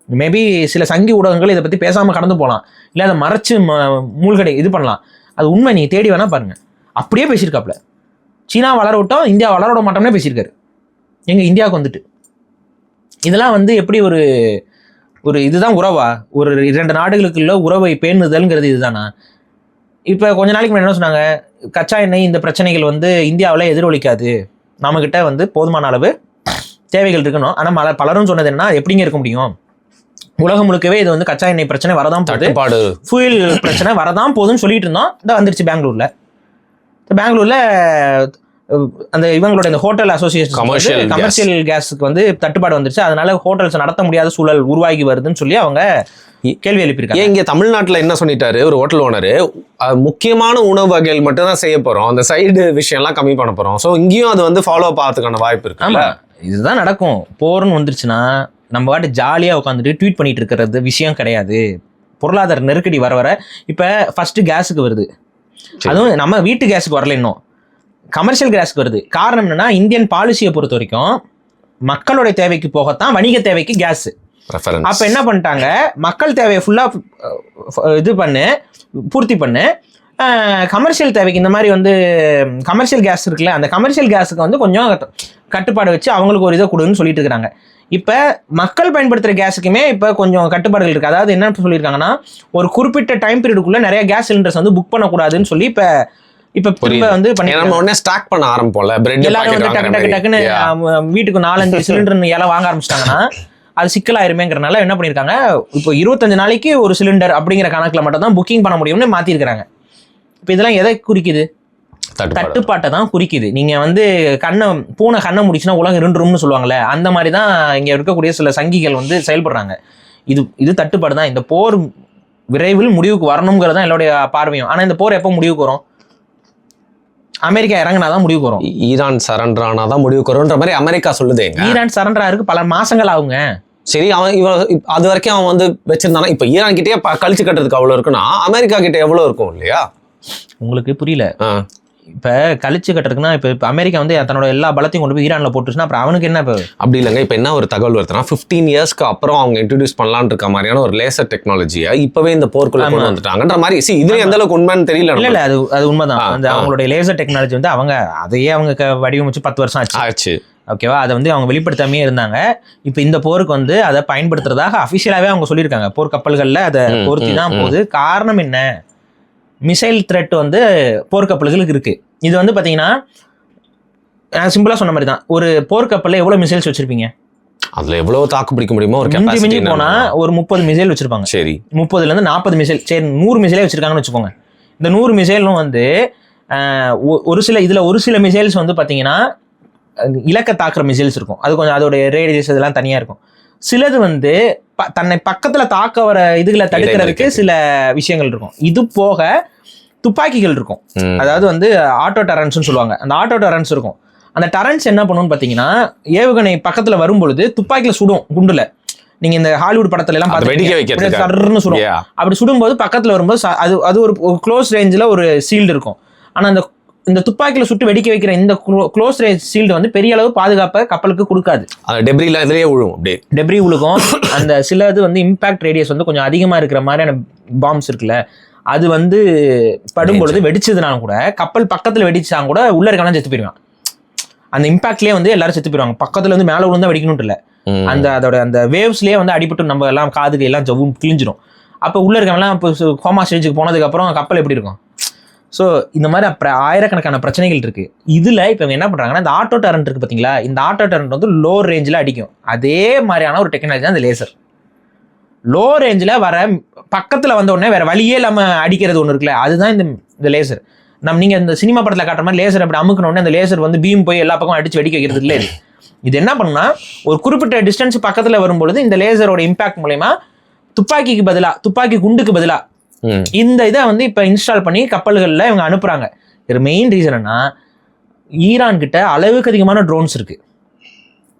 மேபி சில சங்கி ஊடகங்கள் இதை பத்தி பேசாம கடந்து போகலாம், இல்லை அதை மறைச்சு மூழ்கடை இது பண்ணலாம். அது உண்மை, நீ தேடி வேணா பாருங்க. அப்படியே பேசியிருக்காப்ல, சீனா வளர விட்டோம் இந்தியா வளர விட மாட்டோம்னே பேசியிருக்காரு எங்க இந்தியாவுக்கு வந்துட்டு. இதெல்லாம் வந்து எப்படி ஒரு இதுதான் உறவா? ஒரு 2 நாடுகளுக்குள்ள உறவை பேணுதல்ங்கிறது இதுதானா? இப்போ கொஞ்ச நாளைக்கு முன்னாடி என்ன சொன்னாங்க, கச்சா எண்ணெய் இந்த பிரச்சனைகள் வந்து இந்தியாவில் எதிரொலிக்காது, நம்மக்கிட்ட வந்து போதுமான அளவு தேவைகள் இருக்கணும். ஆனால் பலரும் சொன்னது என்ன, எப்படிங்க இருக்க முடியும், உலகம் முழுக்கவே இது வந்து கச்சா எண்ணெய் பிரச்சனை வரதான் போகுது, ஃபியூல் பிரச்சனை வரதான் போகுதுன்னு சொல்லிட்டு இருந்தோம். இதான் வந்துருச்சு பெங்களூர்ல அந்த இவங்களோட இந்த ஹோட்டல் அசோசியேஷன் கமர்ஷியல் கேஸுக்கு வந்து தட்டுப்பாடு வந்துருச்சு. அதனால ஹோட்டல்ஸ் நடத்த முடியாத சூழல் உருவாகி வருதுன்னு சொல்லி அவங்க கேள்வி எழுப்பியிருக்காங்க.
இங்க தமிழ்நாட்டில் என்ன சொல்லிட்டாரு ஒரு ஹோட்டல் ஓனரு, முக்கியமான உணவு வகைகள் மட்டும் தான் செய்ய போறோம், அந்த சைடு விஷயம்லாம் கம்மி பண்ண போறோம். ஸோ இங்கேயும் அது வந்து ஃபாலோ ஆகிறதுக்கான வாய்ப்பு இருக்கு.
ஆமா, இதுதான் நடக்கும். போர்னு வந்துருச்சுன்னா நம்ம வாட்டு ஜாலியாக உட்காந்துட்டு ட்வீட் பண்ணிட்டு இருக்கிறது விஷயம் கிடையாது. பொருளாதார நெருக்கடி வர இப்போ ஃபர்ஸ்ட் கேஸுக்கு வருது, அதுவும் நம்ம வீட்டு கேஸுக்கு வரல, இன்னும் கமர்ஷியல் கேஸுக்கு வருது. காரணம் என்னன்னா, இந்தியன் பாலிசியை பொறுத்த வரைக்கும் மக்களுடைய தேவைக்கு போகத்தான் வணிக தேவைக்கு கேஸ். அப்ப என்ன பண்ணிட்டாங்க, மக்கள் தேவையை ஃபுல்லா பூர்த்தி பண்ணு, கமர்ஷியல் தேவைக்கு இந்த மாதிரி வந்து கமர்ஷியல் கேஸ் இருக்குல்ல, அந்த கமர்ஷியல் கேஸுக்கு வந்து கொஞ்சம் கட்டுப்பாடு வச்சு அவங்களுக்கு ஒரு இதை கொடுன்னு சொல்லிட்டு இருக்கிறாங்க. இப்போ மக்கள் பயன்படுத்துகிற கேஸுக்குமே இப்போ கொஞ்சம் கட்டுப்பாடுகள் இருக்குது. அதாவது என்ன சொல்லியிருக்காங்கன்னா, ஒரு குறிப்பிட்ட டைம் பீரியடுக்குள்ளே நிறைய கேஸ் சிலிண்டர்ஸ் வந்து புக் பண்ணக்கூடாதுன்னு சொல்லி இப்போ வந்து
உடனே ஸ்டாக் பண்ண ஆரம்பிப்போம்ல,
எல்லாரும் வந்து டக்குன்னு வீட்டுக்கு 4-5 சிலிண்டர் எல்லாம் வாங்க ஆரம்பிச்சிட்டாங்கன்னா அது சிக்கலாயிருமேங்கிறனால என்ன பண்ணியிருக்காங்க, இப்போ 25 நாளைக்கு ஒரு சிலிண்டர் அப்படிங்கிற கணக்கில் மட்டும் தான் புக்கிங் பண்ண முடியும்னு மாற்றிருக்கிறாங்க. இப்போ இதெல்லாம் எதை குறிக்குது? தட்டுப்பாட்டை தான் குறிக்குது. நீங்கள் வந்து பூனை கண்ணை முடிச்சுன்னா உலகம் இருண்டுரும்னு சொல்லுவாங்கல்ல, அந்த மாதிரி தான் இங்கே இருக்கக்கூடிய சில சங்கிகள் வந்து செயல்படுறாங்க. இது தட்டுப்பாடு தான். இந்த போர் விரைவில் முடிவுக்கு வரணுங்கிறது தான் என்னுடைய பார்வையும். ஆனால் இந்த போர் எப்போ முடிவுக்கு வரும்? அமெரிக்கா இறங்கினாதான் முடிவுக்கு வரும்.
ஈரான் சரண்டர் ஆனாதான் முடிவுக்கு வரும்ன்ற மாதிரி அமெரிக்கா சொல்லுது.
ஈரான் சரண்டர் ஆகுறதுக்கு பல மாசங்கள் ஆகுங்க.
சரி, அது வரைக்கும் அவன் வந்து வச்சிருந்தானா, இப்ப ஈரான் கிட்டே கழிச்சு கட்டுறதுக்கு அவ்வளவு இருக்குன்னா அமெரிக்கா கிட்ட எவ்வளவு இருக்கும் இல்லையா?
உங்களுக்கு புரியல. இப்ப கழிச்சு கட்டுறதுக்குன்னா இப்ப அமெரிக்கா வந்து தன்னோட எல்லா பலத்தையும் கொண்டு போய் ஈரான்ல போட்டுச்சுன்னா அப்புறம் அவனுக்கு என்ன? இப்ப
அப்படி இல்லைங்க. இப்ப என்ன ஒரு தகவல் வருதுன்னா, 15 இயர்ஸ்க்கு அப்புறம் அவங்க இன்ட்ரடியூஸ் பண்ணலான்னு இருக்க மாதிரியான ஒரு லேசர் டெக்னாலஜியை இப்பவே இந்த போர்க்குள்ள கொண்டு வந்துட்டாங்கன்ற மாதிரி. இது எந்த அளவுக்கு உண்மைன்னு தெரியல.
இல்ல அது உண்மைதான். அந்த அவங்களுடைய லேசர் டெக்னாலஜி வந்து அதையே அவங்க வடிவமைச்சு 10 வருஷம் ஆச்சு. ஓகேவா? அதை வந்து அவங்க வெளிப்படுத்தாமே இருந்தாங்க. இப்போ இந்த போருக்கு வந்து அதை பயன்படுத்துறதாக அஃபிஷியலாவே அவங்க சொல்லியிருக்காங்க. போர் கப்பல்கள்ல அதை பொருத்தி தான் போகுது. காரணம் என்ன? மிசைல் த்ரெட் வந்து போர்க்கப்பல்களுக்கு இருக்கு. இது வந்து பாத்தீங்கன்னா நான் சிம்பிளா சொன்ன மாதிரி தான். ஒரு போர்க்கப்பல்ல எவ்வளவு மிசைல்ஸ் வச்சிருப்பீங்க?
அதுல எவ்வளவு தாக்கு பிடிக்க முடியுமோ ஒரு
மிஞ்சி போனா ஒரு 30 மிசைல் வச்சிருப்பாங்க. சரி, 30ல இருந்து 40 மிசைல், சரி 100 மிசைலே வச்சிருக்காங்கன்னு வச்சுக்கோங்க. இந்த 100 மிசைலும் வந்து ஒரு சில மிசைல்ஸ் வந்து பாத்தீங்கன்னா இலக்க தாக்குற மிசைல்ஸ் இருக்கும். அது கொஞ்சம் அதோட ரேடியஸ் இதெல்லாம் தனியா இருக்கும். சிலது வந்து தன்னை பக்கத்துல தாக்க வர இதுகளை தடுக்கிறதுக்கு சில விஷயங்கள் இருக்கும். இது போக துப்பாக்கிகள் இருக்கும். அதாவது வந்து ஆட்டோ டரன்ஸ் சொல்லுவாங்க. அந்த ஆட்டோ டரன்ஸ் இருக்கும். அந்த டரன்ஸ் என்ன பண்ணுன்னு பாத்தீங்கன்னா, ஏவுகணை பக்கத்துல வரும்பொழுது துப்பாக்கியில சுடும். குண்டுல நீங்க இந்த ஹாலிவுட் படத்துல எல்லாம் பார்த்து சுடும். அப்படி சுடும்போது பக்கத்துல வரும்போது அது ஒரு க்ளோஸ் ரேஞ்சில் ஒரு சீல்டு இருக்கும். ஆனா இந்த துப்பாக்கியில சுட்டு வெடிக்க வைக்கிற இந்த க்ளோஸ் ரேஞ்ச் சீல்டு வந்து பெரிய அளவு பாதுகாப்பை கப்பலுக்கு கொடுக்காது. டெப்ரி உழுகும். அந்த சில இது வந்து இம்பாக்ட் ரேடியஸ் வந்து கொஞ்சம் அதிகமா இருக்கிற மாதிரியான பாம்ஸ் இருக்குல்ல, அது வந்து படும்பொழுது வெடிச்சதுனால கூட கப்பல் பக்கத்துல வெடிச்சாங்க கூட உள்ள இருக்கான செத்து போயிடுவான். அந்த இம்பாக்ட்லயே வந்து எல்லாரும் செத்து போயிடுவாங்க. பக்கத்துல இருந்து மேல விழுந்தா வெடிக்கணும் இல்ல, அதோட அந்த வேவ்ஸ்லயே வந்து அடிபட்டு நம்ம எல்லாம் காதுக்கு எல்லாம் ஜவ்வும் கிழிஞ்சிடும். அப்ப உள்ள இருக்கவங்கலாம் இப்போ கோமா ஸ்டேஜுக்கு போனதுக்கு அப்புறம் கப்பல் எப்படி இருக்கும்? ஸோ இந்த மாதிரி ஆயிரக்கணக்கான பிரச்சனைகள் இருக்கு. இதுல இப்போ என்ன பண்றாங்கன்னா, இந்த ஆட்டோ டரண்ட் இருக்கு பாத்தீங்களா, இந்த ஆட்டோ டரண்ட் வந்து லோ ரேஞ்சில் அடிக்கும். அதே மாதிரியான ஒரு டெக்னாலஜி தான் இந்த லேசர். லோ ரேஞ்சில் வர பக்கத்துல வந்த உடனே வேற வழியே இல்லாம அடிக்கிறது ஒன்று இருக்குல்ல, அதுதான் இந்த லேசர். நீங்க இந்த சினிமா படத்துல காட்டுற மாதிரி லேசர் அப்படி அமுக்கின உடனே அந்த லேசர் வந்து பீம் போய் எல்லா பக்கம் அடிச்சு வெடிக்க வைக்கிறது இல்லை. இது என்ன பண்ணுன்னா, ஒரு குறிப்பிட்ட டிஸ்டன்ஸ் பக்கத்துல வரும்பொழுது இந்த லேசரோட இம்பாக்ட் மூலமா துப்பாக்கி குண்டுக்கு பதிலா இந்த இதை வந்து இப்ப இன்ஸ்டால் பண்ணி கப்பல்கள்ல இவங்க அனுப்புறாங்க. இது மெயின் ரீசன் என்ன, ஈரான் கிட்ட அளவுக்கு அதிகமான ட்ரோன்ஸ் இருக்கு.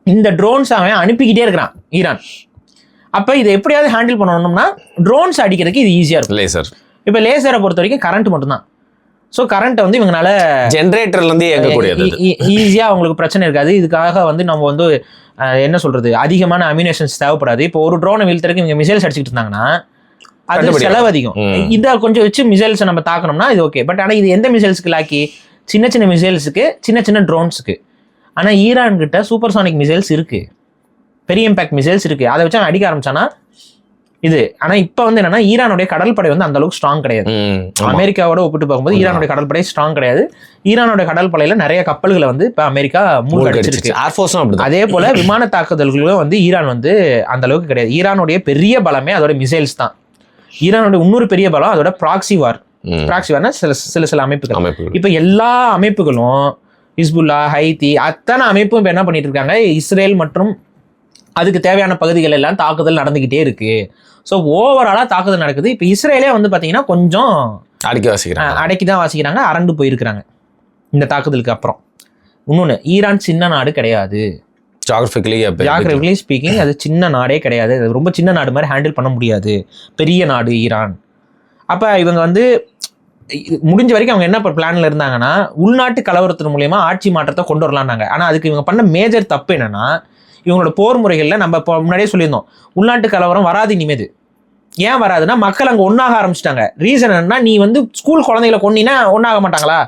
இந்த ட்ரோன்ஸ் அவன் அனுப்பிக்கிட்டே இருக்கிறான் ஈரான். அப்ப இதை எப்படியாவது ஹேண்டில் பண்ணணும்னா ட்ரோன்ஸ் அடிக்கிறதுக்கு இது ஈஸியா இருக்கும். லேசர் இப்ப லேசரை பொறுத்த வரைக்கும் கரண்ட் மட்டும்தான். ஸோ கரண்ட்டை வந்து இவங்களால
ஜென்ரேட்டர்ல இருந்து
ஈஸியா அவங்களுக்கு பிரச்சனை இருக்காது. இதுக்காக வந்து நம்ம வந்து என்ன சொல்றது, அதிகமான அம்யூனேஷன்ஸ் தேவைப்படாது. இப்போ ஒரு ட்ரோனை வீழ்த்துறதுக்கு இவங்க மிசைல்ஸ் அடிச்சுட்டு இருந்தாங்கன்னா அது செலவு அதிகம். இதை கொஞ்சம் வச்சு மிசைல்ஸை நம்ம தாக்கணும்னா இது ஓகே. பட் ஆனால் இது எந்த மிசைல்ஸுக்கு லாக்கி? சின்ன சின்ன மிசைல்ஸுக்கு, சின்ன சின்ன ட்ரோன்ஸுக்கு. ஆனால் ஈரான் கிட்ட சூப்பர்சானிக் மிசைல்ஸ் இருக்கு, பெரிய இம்பாக்ட் மிசைல்ஸ் இருக்கு. அதை வச்சு அவன் அடிக்க ஆரம்பிச்சானா இது. ஆனா இப்ப வந்து என்னன்னா ஈரானுடைய கடற்படை வந்து அந்த அளவுக்கு ஸ்ட்ராங் கிடையாது. அமெரிக்காவோட ஒப்பிட்டு பார்க்கும்போது ஈரானுடைய கடற்படை ஸ்ட்ராங் கிடையாது. ஈரானுடைய கடற்படையில நிறைய கப்பல்களை வந்து இப்ப அமெரிக்கா மூழ்கடிச்சிருக்கு. அதே போல விமான தாக்குதல்களும் வந்து ஈரான் வந்து அந்த அளவுக்கு கிடையாது. ஈரானுடைய பெரிய பலமே அதோட மிசைல்ஸ் தான். ஈரானுடைய இன்னொரு பெரிய பலம் அதோட ப்ராக்சி வார்னா சில அமைப்புகள். இப்ப எல்லா அமைப்புகளும் ஹிஸ்புல்லா, ஹைத்தி, அத்தனை அமைப்பும் இப்ப என்ன பண்ணிட்டு இருக்காங்க, இஸ்ரேல் மற்றும் அதுக்கு தேவையான பகுதிகள் எல்லாம் தாக்குதல் நடந்துகிட்டே இருக்கு. ஸோ ஓவராலா தாக்குதல் நடக்குது. இப்போ இஸ்ரேலே வந்து பார்த்தீங்கன்னா கொஞ்சம் அடக்கி தான் வாசிக்கிறாங்க, அரண்டு போயிருக்கிறாங்க இந்த தாக்குதலுக்கு அப்புறம். இன்னொன்று, ஈரான் சின்ன நாடு கிடையாது. ஜியாகிரபிக்கலி ஸ்பீக்கிங் அது சின்ன நாடே கிடையாது. அது ரொம்ப சின்ன நாடு மாதிரி ஹேண்டில் பண்ண முடியாது. பெரிய நாடு ஈரான். அப்போ இவங்க வந்து முடிஞ்ச வரைக்கும் அவங்க என்ன பிளான்ல இருந்தாங்கன்னா, உள்நாட்டு கலவரத்தின் மூலியமா ஆட்சி மாற்றத்தை கொண்டு வரலான்னாங்க. ஆனால் அதுக்கு இவங்க பண்ண மேஜர் தப்பு என்னன்னா, இவங்களோட போர் முறைகளில் நம்ம இப்போ முன்னாடியே சொல்லியிருந்தோம், உள்நாட்டு கலவரம் வராது இனிமேது. ஏன் வராதுன்னா, மக்கள் அங்கே ஒன்றாக ஆரம்பிச்சிட்டாங்க. ரீசன் என்னன்னா, நீ வந்து ஸ்கூல் குழந்தைகளை கொண்டினா ஒன்றாக மாட்டாங்களா?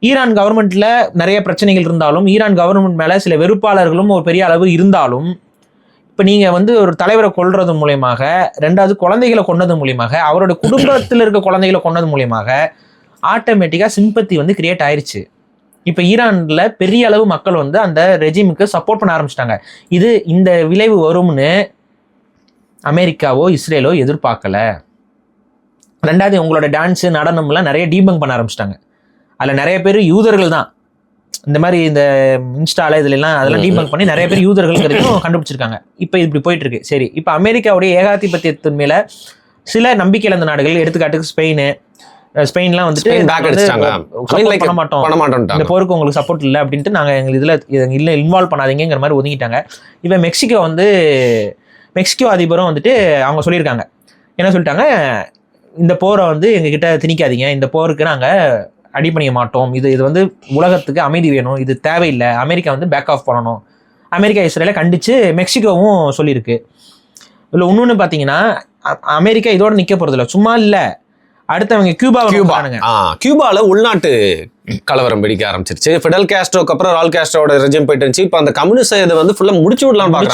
ஈரான் கவர்மெண்ட்ல நிறைய பிரச்சனைகள் இருந்தாலும், ஈரான் கவர்மெண்ட் மேலே சில வெறுப்பாளர்களும் ஒரு பெரிய அளவு இருந்தாலும், இப்போ நீங்கள் வந்து ஒரு தலைவரை கொல்றது மூலியமாக, ரெண்டாவது குழந்தைகளை கொண்டது மூலியமாக, அவரோட குடும்பத்தில் இருக்க குழந்தைகளை கொண்டது மூலியமாக ஆட்டோமேட்டிக்காக சிம்பத்தி வந்து கிரியேட் ஆயிடுச்சு. இப்போ ஈரானில் பெரிய அளவு மக்கள் வந்து அந்த ரெஜிமுக்கு சப்போர்ட் பண்ண ஆரம்பிச்சிட்டாங்க. இந்த விளைவு வரும்னு அமெரிக்காவோ இஸ்ரேலோ எதிர்பார்க்கல. ரெண்டாவது, உங்களோட டான்ஸு நடனம்லாம் நிறைய டீபங்க் பண்ண ஆரம்பிச்சிட்டாங்க. அதில் நிறைய பேர் யூதர்கள் தான். இந்த மாதிரி இந்த இன்ஸ்டால இதெல்லாம் அதெல்லாம் டீபங்க் பண்ணி நிறைய பேர் யூதர்கள்ங்கிறதையும் கண்டுபிடிச்சிருக்காங்க. இப்போ இப்படி போயிட்டு இருக்கு. சரி, இப்போ அமெரிக்காவுடைய ஏகாதிபத்தியத்தின் மேல சில நம்பிக்கை இழந்த நாடுகள், எடுத்துக்காட்டுக்கு ஸ்பெயின்லாம் வந்துட்டு பண்ண மாட்டோம், இந்த போருக்கு உங்களுக்கு சப்போர்ட் இல்லை அப்படின்ட்டு நாங்கள் எங்களுக்கு இல்லை இன்வால்வ் பண்ணாதீங்கிற மாதிரி ஒதுங்கிட்டாங்க. இப்போ மெக்சிகோ அதிபரும் வந்துட்டு அவங்க சொல்லியிருக்காங்க. என்ன சொல்லிட்டாங்க, இந்த போரை வந்து எங்ககிட்ட திணிக்காதீங்க, இந்த போருக்கு நாங்கள் அடிபணிய மாட்டோம், இது வந்து உலகத்துக்கு அமைதி வேணும், இது தேவையில்லை, அமெரிக்கா வந்து பேக் ஆஃப் பண்ணணும். அமெரிக்கா இஸ்ரேலை கண்டித்து மெக்சிகோவும் சொல்லியிருக்கு. இல்லை இன்னொன்று பார்த்தீங்கன்னா, அமெரிக்கா இதோட நிற்க போகிறதில்ல, சும்மா இல்லை, அடுத்தவங்க
கியூபால உள்நாட்டு கலவரம் வெடிக்க ஆரம்பிச்சிருச்சு. ஃபிடல் காஸ்ட்ரோக்கு அப்புறம் ரால் காஸ்ட்ரோட ரெஜிம் போயிட்டு இருந்துச்சு. இப்போ அந்த கம்யூனிஸ்ட் இதை வந்து ஃபுல்லா முடிச்சு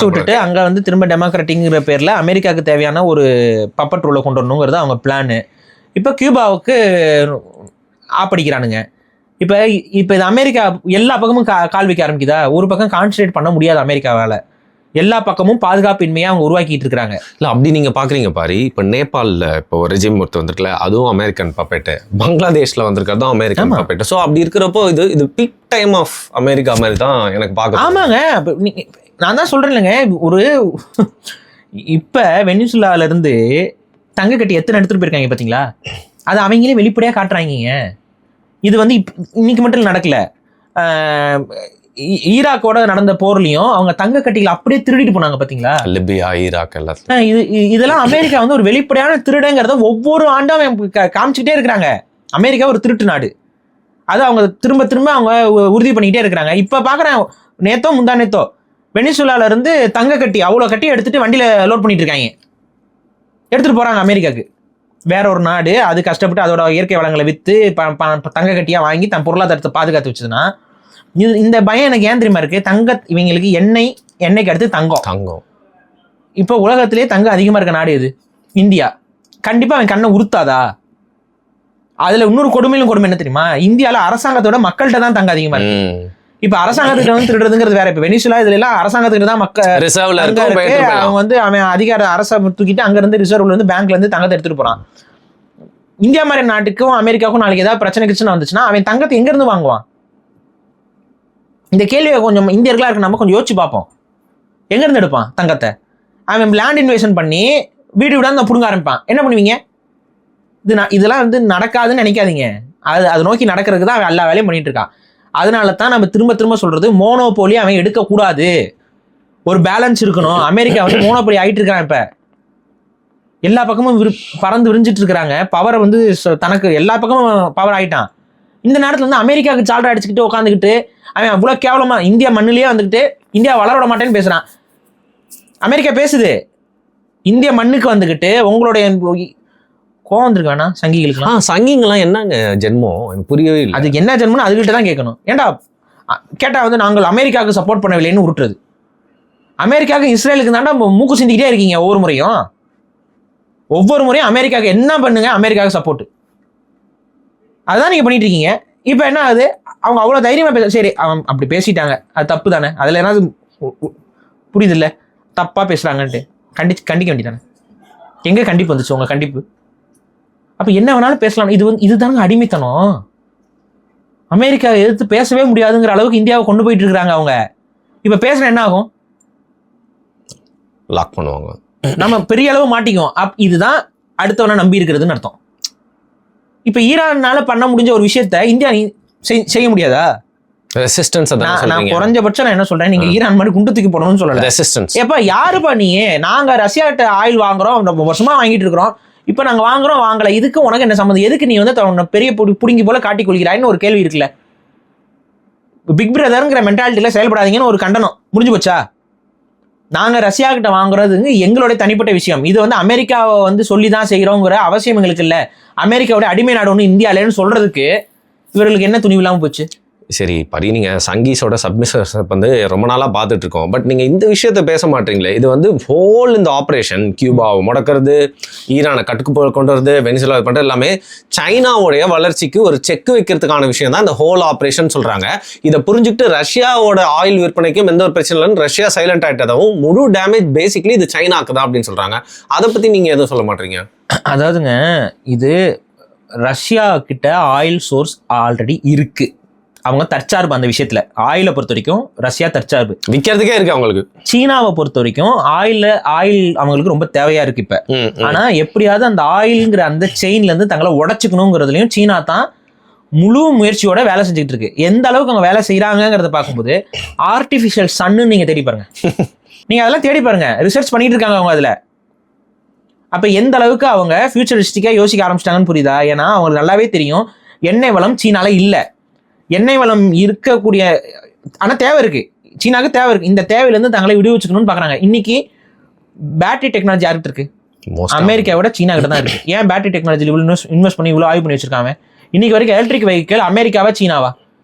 விட்டுட்டு
அங்க வந்து திரும்ப டெமோக்ராட்டிக்ங்கிற பேர்ல அமெரிக்காவுக்கு தேவையான ஒரு பப்பட் ரூலை கொண்டு வரணுங்கிறது அவங்க பிளானு. இப்போ கியூபாவுக்கு ஆப்படிக்கிறானுங்க. இப்போ இது அமெரிக்கா எல்லா பக்கமும் கால் வைக்க ஆரம்பிக்குதா? ஒரு பக்கம் கான்சன்ட்ரேட் பண்ண முடியாது அமெரிக்காவால். எல்லா பக்கமும் பாதுகாப்பின்மையாக அவங்க உருவாக்கிட்டு இருக்கிறாங்க.
இல்லை அப்படி நீங்கள் பார்க்குறீங்க பாரு. இப்போ நேபாளில் இப்போ ரெஜிம் ஒருத்தர் வந்துருக்குல, அதுவும் அமெரிக்கன் பப்பேட்டு. பங்களாதேஷில் வந்திருக்கிறதும் அமெரிக்கன் பப்பேட்டு. ஸோ அப்படி இருக்கிறப்போ இது பீக் டைம் ஆஃப் அமெரிக்கா மாதிரி தான் எனக்கு பார்க்க.
ஆமாங்க, நான் தான் சொல்கிறேன் இல்லைங்க, ஒரு இப்போ வெனிசுலாவிலேருந்து தங்க கட்டி எத்தனை எடுத்துகிட்டு போயிருக்காங்க பார்த்தீங்களா? அது அவங்களே வெளிப்படையாக காட்டுறாங்க. இது வந்து இன்னைக்கு மட்டும் நடக்கல. ஈராக்கோட நடந்த போர்லையும் அவங்க தங்க கட்டிகள் அப்படியே திருடிட்டு போனாங்க பார்த்தீங்களா?
லிபியா, ஈராக் எல்லாம்.
இதெல்லாம் அமெரிக்கா வந்து ஒரு வெளிப்படையான திருடங்கிறத ஒவ்வொரு ஆண்டும் காமிச்சுக்கிட்டே இருக்கிறாங்க. அமெரிக்கா ஒரு திருட்டு நாடு, அது அவங்க திரும்ப அவங்க உறுதி பண்ணிக்கிட்டே இருக்கிறாங்க. இப்போ பார்க்குறேன், முந்தா நேத்தோ வெனிசுலால இருந்து தங்க கட்டி அவ்வளோ கட்டி எடுத்துட்டு வண்டியில் லோட் பண்ணிட்டு இருக்காங்க, எடுத்துட்டு போறாங்க அமெரிக்காவுக்கு. வேற ஒரு நாடு அது கஷ்டப்பட்டு அதோட இயற்கை வளங்களை விற்று தங்க கட்டியாக வாங்கி தன் பொருளாதாரத்தை பாதுகாத்து வச்சதுன்னா, இந்த பயம் எனக்கு ஏன் தெரியுமா இருக்கு? இவங்களுக்கு எண்ணெய்க்கு அடுத்து தங்கம். இப்போ உலகத்திலேயே தங்கம் அதிகமாக இருக்க நாடு எது? இந்தியா. கண்டிப்பாக அவன் கண்ணை உறுத்தாதா? அதில் இன்னொரு கொடுமை என்ன தெரியுமா? இந்தியாவில் அரசாங்கத்தோட மக்கள்கிட்ட தான் தங்கம் அதிகமாக இருக்கு. இப்போ அரசாங்கத்துக்கு வந்து திருடுறதுங்கிறது வேற. இப்போ வெனிசுலா இதுல எல்லாம் அரசாங்கத்துக்கு தான் மக்கள் அவங்க வந்து அவன் அதிகார அரசை தூக்கிட்டு அங்கிருந்து ரிசர்வ்ல இருந்து பேங்க்ல இருந்து தங்கத்தை எடுத்துட்டு போறான். இந்தியா மாதிரி நாட்டுக்கும் அமெரிக்காவுக்கும் நாளைக்கு ஏதாவது பிரச்சனை வந்துச்சுன்னா அவன் தங்கத்தை எங்க இருந்து வாங்குவான்? இந்த கேள்வியை கொஞ்சம் இந்தியர்களா இருக்கு நம்ம கொஞ்சம் யோசிச்சு பார்ப்போம். எங்க இருந்து எடுப்பான் தங்கத்தை? அவன் லேண்ட் இன்வெஸ்ட்மெண்ட் பண்ணி வீடு விடாந்து புடுங்க ஆரம்பிப்பான். என்ன பண்ணுவீங்க? இதெல்லாம் வந்து நடக்காதுன்னு நினைக்காதீங்க. அது நோக்கி நடக்கிறதுக்கு தான் அவன் எல்லா வேலையும் பண்ணிட்டு இருக்கான். அதனால தான் நம்ம திரும்ப சொல்றது, மோனோபோலி அவன் எடுக்கக்கூடாது, ஒரு பேலன்ஸ் இருக்கணும். அமெரிக்கா வந்து மோனோபோலி ஆகிட்டு இருக்கிறான். இப்போ எல்லா பக்கமும் பறந்து விரிஞ்சிட்டு இருக்கிறாங்க. பவரை வந்து தனக்கு எல்லா பக்கமும் பவர் ஆகிட்டான். இந்த நேரத்தில் வந்து அமெரிக்காவுக்கு சால்ரா அடிச்சுக்கிட்டு உட்காந்துக்கிட்டு அவன் அவ்வளோ கேவலமா இந்தியா மண்ணிலேயே வந்துக்கிட்டு இந்தியா வளர விட மாட்டேன்னு பேசுறான். அமெரிக்கா பேசுது, இந்திய மண்ணுக்கு வந்துக்கிட்டு உங்களுடைய கோவம் வந்துருக்கு வேணா சங்கிகளுக்குலாம்.
சங்கிங்கெல்லாம் என்னங்க ஜென்மம் புரியவே இல்லை.
அதுக்கு என்ன ஜென்மம்னு அதுகிட்ட தான் கேட்கணும். ஏன்டா கேட்டா வந்து நாங்கள் அமெரிக்காவுக்கு சப்போர்ட் பண்ணவில்லைன்னு உருட்டுறது. அமெரிக்காவுக்கு இஸ்ரேலுக்கு தாண்டா மூக்கு சிந்திக்கிட்டே இருக்கீங்க ஒவ்வொரு முறையும்.
ஒவ்வொரு முறையும் அமெரிக்காவுக்கு என்ன பண்ணுங்க, அமெரிக்காவுக்கு சப்போர்ட். அதுதான் நீங்க பண்ணிட்டு இருக்கீங்க. இப்போ என்ன ஆகுது, அவங்க அவ்வளோ தைரியமா சரி அவன் அப்படி பேசிட்டாங்க, அது தப்பு தானே, அதில் ஏதாவது புரியுது இல்லை, தப்பா பேசுறாங்கன்ட்டு கண்டிக்க வேண்டியதானே. எங்க கண்டிப்பு வந்துச்சு உங்க கண்டிப்பு? அப்ப என்ன வேணாலும் பேசலாம். இதுதாங்க அடிமைத்தனம். அமெரிக்கா எதிர்த்து பேசவே முடியாதுங்கிற அளவுக்கு இந்தியாவை கொண்டு போயிட்டு இருக்கிறாங்க அவங்க. இப்ப பேசுற என்ன ஆகும்?
லாக் பண்ணுவாங்க,
நம்ம பெரிய அளவு மாட்டிக்குவோம். இதுதான் அடுத்தவனை நம்பி இருக்கிறதுன்னு அர்த்தம். இப்ப ஈரானால பண்ண முடிஞ்ச ஒரு விஷயத்த இந்தியா செய்ய முடியாதா?
ரெசிஸ்டன்ஸ்.
நான் குறைஞ்சபட்சம் நான் என்ன சொல்றேன், நீங்க ஈரான் மாதிரி குண்டு தூக்கி போடணும்னு சொல்லல.
ரெசிஸ்டன்ஸ்.
எப்ப யாருப்பா நீ? நாங்க ரஷ்யாட்ட ஆயில் வாங்குறோம், ரொம்ப வருஷமா வாங்கிட்டு இருக்கிறோம், இப்ப நாங்க வாங்குறோம் வாங்கல, இதுக்கு உனக்கு என்ன சம்மந்தம்? எதுக்கு நீ வந்து பெரிய புடுங்கி போல காட்டிக் கொள்கிறாய்னு ஒரு கேள்வி இருக்குல்ல. பிக் பிரதர்ங்கிற மென்டாலிட்டியில செயல்படாதீங்கன்னு ஒரு கண்டனம் முடிஞ்சு போச்சா? நாங்க ரஷ்யா கிட்ட வாங்குறது எங்களுடைய தனிப்பட்ட விஷயம். இது வந்து அமெரிக்காவை வந்து சொல்லிதான் செய்யறோங்கிற அவசியம் எங்களுக்கு இல்ல. அமெரிக்காவோட அடிமை நாடு ஒன்று இந்தியாவிலன்னு சொல்றதுக்கு இவர்களுக்கு என்ன துணிவு இல்லாம போச்சு?
சரி பரி, நீங்கள் சங்கீஸோட சப்மிஷன்ஷிப் வந்து ரொம்ப நாளாக பார்த்துட்டு இருக்கோம். பட் நீங்கள் இந்த விஷயத்த பேச மாட்டீங்களே. இது வந்து ஹோல் இந்த ஆப்ரேஷன், கியூபாவை முடக்கிறது, ஈரானை கட்டுக்கு கொண்டு வரது, வெனிசுலா பண்ணுறது எல்லாமே சைனாவுடைய வளர்ச்சிக்கு ஒரு செக் வைக்கிறதுக்கான விஷயம் தான் இந்த ஹோல் ஆப்ரேஷன் சொல்கிறாங்க. இதை புரிஞ்சுக்கிட்டு ரஷ்யாவோட ஆயில் விற்பனைக்கும் எந்த ஒரு பிரச்சனை இல்லைன்னு ரஷ்யா சைலண்ட் ஆகிட்டதும் முழு டேமேஜ் பேசிக்லி இது சைனாக்கு தான் அப்படின்னு சொல்கிறாங்க. அதை பற்றி நீங்கள் எதுவும் சொல்ல மாட்டீங்க?
அதாவதுங்க, இது ரஷ்யா கிட்ட ஆயில் சோர்ஸ் ஆல்ரெடி இருக்கு. அவங்க தற்சார்பு அந்த விஷயத்துல. ஆயிலை பொறுத்த வரைக்கும் ரஷ்யா தற்சார்பு,
விற்கிறதுக்கே இருக்கு அவங்களுக்கு.
சீனாவை பொறுத்த வரைக்கும் ஆயில் அவங்களுக்கு ரொம்ப தேவையா இருக்கு இப்ப. ஆனா எப்படியாவது அந்த ஆயில்ங்கிற அந்த செயின்ல இருந்து தங்களை உடைச்சுக்கணுங்கிறதுலயும் சீனா தான் முழு முயற்சியோட வேலை செஞ்சுட்டு இருக்கு. எந்த அளவுக்கு அவங்க வேலை செய்யறாங்கிறத பார்க்கும்போது ஆர்டிபிஷியல் சன்னு நீங்க தேடி பாருங்க. நீங்க அதெல்லாம் தேடி பாருங்க, ரிசர்ச் பண்ணிட்டு இருக்காங்க அவங்க அதுல. அப்ப எந்த அளவுக்கு அவங்க ஃபியூச்சரிஸ்டிக்கா யோசிக்க ஆரம்பிச்சிட்டாங்கன்னு புரியுதா? ஏன்னா அவங்களுக்கு நல்லாவே தெரியும் எண்ணெய் வளம் சீனால இல்ல. எண்ணெய் வளம் இருக்கக்கூடிய ஆனா தேவை இருக்கு, சீனாவுக்கு தேவை இருக்கு. இந்த தேவையிலேருந்து தங்களை விடுவிச்சுக்கணும்னு பாக்குறாங்க. இன்னைக்கு பேட்டரி டெக்னாலஜி யார்கிட்ட இருக்கு? அமெரிக்காவோட சீனா கிட்ட தான் இருக்கு. ஏன் பேட்டரி டெக்னாலஜி இவ்வளவு இன்வெஸ்ட் பண்ணி இவ்வளவு ஆய்வு பண்ணி வச்சிருக்காங்க? இன்னைக்கு வரைக்கும் எலக்ட்ரிக் வெஹிக்கிள் அமெரிக்காவா சீனாவா?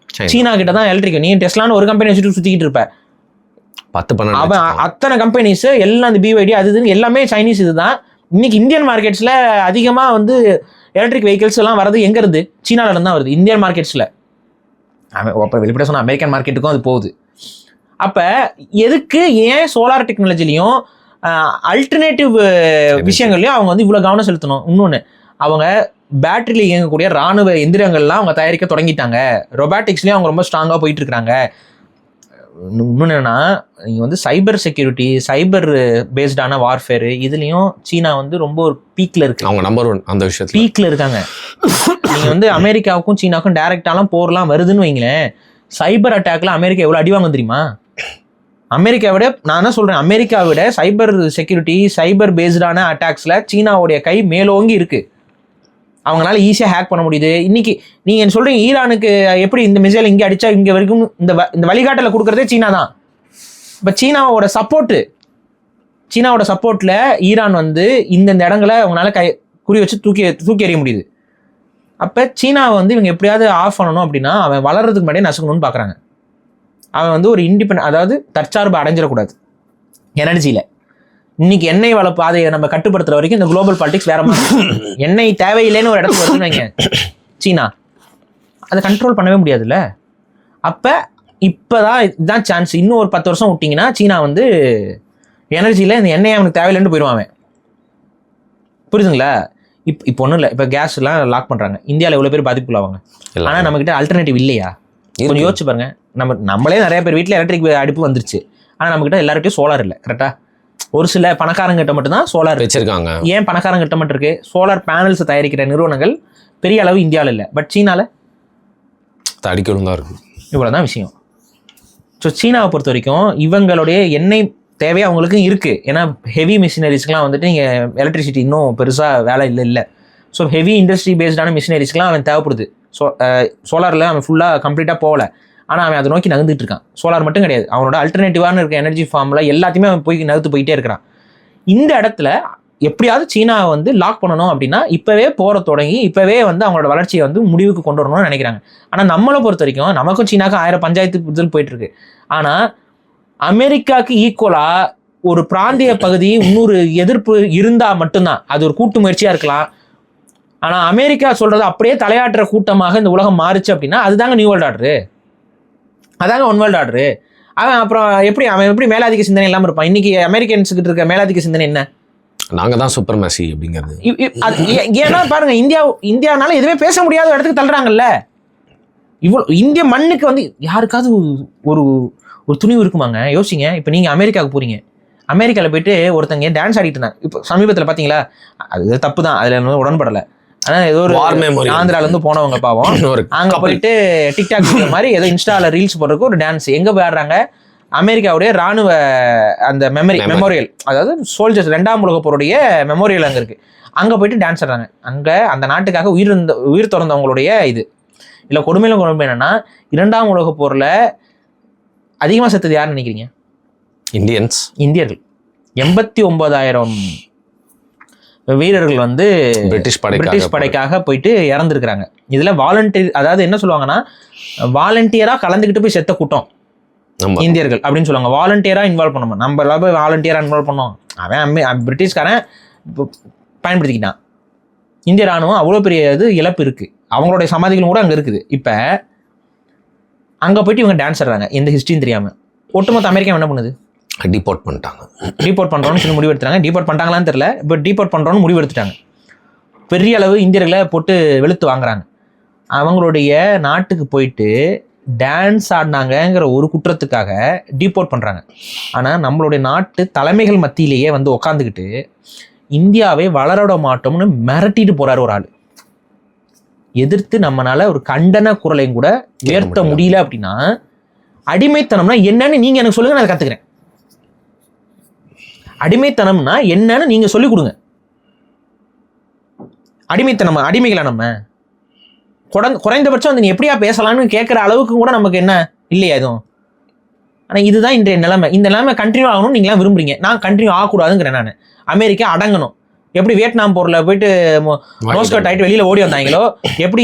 சீனா கிட்ட தான் எலக்ட்ரிக். நீ டெஸ்லான்னு ஒரு கம்பெனி வச்சுட்டு சுத்திக்கிட்டு இருப்ப,
10
அவன் அத்தனை கம்பெனிஸ் எல்லாம் அந்த பிவைடி அது இதுன்னு எல்லாமே சைனீஸ். இதுதான் இன்னைக்கு இந்தியன் மார்க்கெட்ஸ்ல அதிகமா வந்து எலக்ட்ரிக் வெஹிக்கிள்ஸ் எல்லாம் வரது எங்க இருந்து? சீனால இருந்து தான் வருது இந்தியன் மார்க்கெட்ஸ்ல. அப்போ வெளிப்பட சொன்ன அமெரிக்கன் மார்க்கெட்டுக்கும் அது போகுது. அப்போ எதுக்கு ஏன் சோலார் டெக்னாலஜிலையும் அல்டர்னேட்டிவ் விஷயங்கள்லையும் அவங்க வந்து இவ்வளோ கவனம் செலுத்தணும்? இன்னொன்று, அவங்க பேட்டரியில் இயங்கக்கூடிய ராணுவ எந்திரங்கள்லாம் அவங்க தயாரிக்க தொடங்கிட்டாங்க. ரொபாட்டிக்ஸ்லேயும் அவங்க ரொம்ப ஸ்ட்ராங்காக போயிட்டு இருக்கிறாங்க. இன்னொன்று என்னன்னா, நீங்கள் வந்து சைபர் செக்யூரிட்டி, சைபர் பேஸ்டான வார்ஃபேரு இதுலேயும் சீனா வந்து ரொம்ப ஒரு பீக்கில் இருக்கு. அவங்க
நம்பர் 1 அந்த விஷயத்தில்
பீக்கில் இருக்காங்க. நீங்கள் வந்து அமெரிக்காவுக்கும் சீனாவுக்கும் டைரெக்டாலாம் போர்லாம் வருதுன்னு வைங்களேன், சைபர் அட்டாக்ல அமெரிக்கா எவ்வளோ அடிவாங்க தெரியுமா? அமெரிக்காவை விட நான் என்ன சொல்கிறேன், அமெரிக்காவை விட சைபர் செக்யூரிட்டி, சைபர் பேஸ்டான அட்டாக்ஸில் சீனாவுடைய கை மேலோங்கி இருக்குது. அவங்களால ஈஸியாக ஹேக் பண்ண முடியுது. இன்னைக்கு நீங்கள் சொல்கிறீங்க ஈரானுக்கு எப்படி இந்த மிசைல் இங்கே அடித்தா இங்கே வரைக்கும் இந்த வழிகாட்டலை கொடுக்குறதே சீனா தான். இப்போ சீனாவோட சப்போர்ட்டில் ஈரான் வந்து இந்த இடங்களை அவங்களால குறி வச்சு தூக்கி எறிய முடியுது. அப்போ சீனாவை வந்து இவங்க எப்படியாவது ஆஃப் பண்ணணும் அப்படின்னா அவன் வளர்றதுக்கு முன்னாடியே நசுக்கணும்னு பார்க்குறாங்க. அவன் வந்து ஒரு இண்டிபெண்ட், அதாவது தற்சார்பு அடைஞ்சிடக்கூடாது எனர்ஜியில். இன்னைக்கு எண்ணெய் வள பாதையை நம்ம கட்டுப்படுத்துற வரைக்கும் இந்த குளோபல் பாலிடிக்ஸ் வேற மாதிரி. எண்ணெய் தேவையில்லைன்னு ஒரு இடத்துக்கு வருதுன்னு வைங்க சீனா, அதை கண்ட்ரோல் பண்ணவே முடியாதுல்ல. அப்போ இப்போதான் இதுதான் சான்ஸ். இன்னும் ஒரு 10 வருஷம் விட்டிங்கன்னா சீனா வந்து எனர்ஜியில் இந்த எண்ணெய் அவனுக்கு தேவையில்லைன்னு போயிடுவான். புரியுதுங்களா? இப்போ ஒன்றும் இல்லை, இப்போ கேஸ்லாம் லாக் பண்ணுறாங்க. இந்தியாவில் எவ்வளோ பேர் பாதிப்புள்ளாவாங்க. ஆனால் நம்மக்கிட்ட ஆல்டர்னேட்டிவ் இல்லையா? கொஞ்சம் யோசிச்சு பாருங்க. நம்மளே நிறைய பேர் வீட்டில் எலக்ட்ரிக் அடுப்பு வந்துருச்சு, ஆனால் நம்மக்கிட்ட எல்லார்கிட்டையும் சோலார் இல்லை. கரெக்டாக ஒரு சில பணக்காரங்கிட்ட மட்டும்தான் சோலார்
வச்சிருக்காங்க.
ஏன் பணக்காரங்கிட்ட மட்டும் இருக்கு? சோலார் பேனல்ஸ் தயாரிக்கிற நிறுவனங்கள் பெரிய அளவு இந்தியாவில் இல்லை. பட் சீனாவில்
தடிக்கணும் தான் இருக்கு.
இவ்வளோதான் விஷயம். ஸோ சீனாவை பொறுத்த வரைக்கும் இவங்களுடைய எண்ணெய் தேவை அவங்களுக்கும் இருக்குது. ஏன்னா ஹெவி மிஷினரிஸ்க்கெலாம் வந்துட்டு நீங்கள் எலக்ட்ரிசிட்டி இன்னும் பெருசாக வேலை இல்லை. ஸோ ஹெவி இண்டஸ்ட்ரி பேஸ்டான மிஷினரிஸ்க்கெலாம் அவன் தேவைப்படுது. சோலாரில் அவன் ஃபுல்லாக கம்ப்ளீட்டாக போகலை, ஆனால் அவன் அதை நோக்கி நகர்ந்துட்டு இருக்கான். சோலார் மட்டும் கிடையாது, அவனோட அல்டர்னேட்டிவான இருக்க எனர்ஜி ஃபார்மில் எல்லாத்தையுமே அவன் போய் நகர்த்து போயிட்டே இருக்கிறான். இந்த இடத்துல எப்படியாவது சீனாவை வந்து லாக் பண்ணணும் அப்படின்னா இப்போவே போகிற தொடங்கி இப்போவே வந்து அவங்களோட வளர்ச்சியை வந்து முடிவுக்கு கொண்டு வரணும்னு நினைக்கிறாங்க. ஆனால் நம்மளை பொறுத்த வரைக்கும் நமக்கும் சீனாவுக்கும் 1000 பஞ்சாயத்து புரிதல் போயிட்டுருக்கு. ஆனால் அமெரிக்காவுக்கு ஈக்குவலாக ஒரு பிராந்திய பகுதி இன்னொரு எதிர்ப்பு இருந்தா மட்டும்தான் அது ஒரு கூட்டு முயற்சியா இருக்கலாம். ஆனா அமெரிக்கா சொல்றது அப்படியே தலையாட்டுற கூட்டமாக இந்த உலகம் மாறுச்சு அப்படின்னா அதுதாங்க நியூ வேர்ல்ட் ஆர்டரு, அதாங்க ஒன் வேர்ல்ட் ஆர்டரு. அவன் அப்புறம் அவன் எப்படி மேலாதிக்க சிந்தனை இல்லாமல் இருப்பான்? இன்னைக்கு அமெரிக்கன்ஸுக்கிட்ட இருக்க மேலாதிக்க சிந்தனை என்ன?
நாங்க தான் சூப்பர் மேசி அப்படிங்கிறது.
ஏன்னா பாருங்க, இந்தியானால எதுவுமே பேச முடியாத இடத்துக்கு தள்ளுறாங்கல்ல. இவ்வளோ இந்திய மண்ணுக்கு வந்து யாருக்காவது ஒரு ஒரு துணிவு இருக்குமாங்க? யோசிங்க. இப்போ நீங்க அமெரிக்காவுக்கு போறீங்க, அமெரிக்காவில் போயிட்டு ஒருத்தங்க டான்ஸ் ஆடிட்டு இருந்தாங்க. இப்போ சமீபத்தில் பார்த்தீங்களா, அது தப்பு தான், அதில் உடன்படலை. ஆனால் ஏதோ ஒரு ஆந்திராலேருந்து போனவங்க பாவம் அங்கே போயிட்டு டிக்டாக் மாதிரி ஏதோ இன்ஸ்டாவில் ரீல்ஸ் போடுறதுக்கு ஒரு டான்ஸ் எங்கே போய் ஆடுறாங்க? அமெரிக்காவுடைய ராணுவ அந்த மெமோரியல், அதாவது சோல்ஜர்ஸ் 2ஆம் உலகப் போருடைய மெமோரியல் அங்கே இருக்குது. அங்கே போயிட்டு டான்ஸ் ஆடுறாங்க. அங்கே அந்த நாட்டுக்காக உயிர் திறந்தவங்களுடைய இது இல்லை. கொடுமையில கொடுமை என்னன்னா, 2ஆம் உலகப் போரில் அதிகமாக செத்தது யாருன்னு நினைக்கிறீங்க? இந்தியர்கள். 89,000 வீரர்கள் வந்து பிரிட்டிஷ் படைக்காக போயிட்டு இறந்துருக்கிறாங்க. இதில் வாலண்டியர், அதாவது என்ன சொல்லுவாங்கன்னா வாலண்டியராக கலந்துக்கிட்டு போய் செத்த கூட்டம் இந்தியர்கள் அப்படின்னு சொல்லுவாங்க. வாலண்டியராக இன்வால்வ் பண்ணணும், நம்ம போய் வாலண்டியராக இன்வால்வ் பண்ணோம். அவன் பிரிட்டிஷ்காரன் பயன்படுத்திக்கிட்டான். இந்திய ராணுவம் அவ்வளோ பெரிய இது இழப்பு இருக்குது. அவங்களுடைய சமாதிகளும் கூட அங்கே இருக்குது. இப்போ அங்கே போயிட்டு இவங்க டான்ஸ் ஆடுறாங்க, எந்த ஹிஸ்ட்ரியும் தெரியாமல். ஒட்டுமொத்த அமெரிக்கா என்ன பண்ணுது?
டிபோர்ட் பண்ணிட்டாங்க.
டிபோர்ட் பண்ணுறோன்னு சொல்லி முடிவெடுத்துட்டாங்க. டிபோர்ட் பண்ணிட்டாங்களான்னு தெரியல, இப்போ டிபோர்ட் பண்ணுறோன்னு முடிவெடுத்துட்டாங்க. பெரிய அளவு இந்தியர்களை போட்டு வெளுத்து வாங்குறாங்க. அவங்களுடைய நாட்டுக்கு போயிட்டு டான்ஸ் ஆடினாங்கங்கிற ஒரு குற்றத்துக்காக டிபோர்ட் பண்ணுறாங்க. ஆனால் நம்மளுடைய நாட்டு தலைமைகள் மத்தியிலேயே வந்து உக்காந்துக்கிட்டு இந்தியாவை வளர மாட்டோம்னு மிரட்டிட்டு போறாரு ஒரு ஆள். எதிர்த்து நம்மளால ஒரு கண்டன குரலையும் கூட உயர்த்த முடியல அப்படின்னா அடிமைத்தனம்னா என்னன்னு நீங்க எனக்கு சொல்லுங்க, நான் கத்துக்கிறேன். அடிமைத்தனம்னா என்னன்னு நீங்க சொல்லிக் கொடுங்க. அடிமைத்தனம், அடிமைகளா நம்ம? குறைந்தபட்சம் வந்து நீ எப்படியா பேசலாம்னு கேட்குற அளவுக்கு கூட நமக்கு என்ன இல்லையா எதுவும்? ஆனால் இதுதான் இன்றைய நிலைமை. இந்த நிலைமை கண்டினியூ ஆகணும்னு நீங்களாம் விரும்புறீங்க. நான் கண்டினியூ ஆகக்கூடாதுங்கிறேன். நான் அமெரிக்கா அடங்கணும். எப்படி வியட்நாம் போரில் போயிட்டு நோஸ்கட் ஆகிட்டு வெளியில் ஓடி வந்தாங்களோ, எப்படி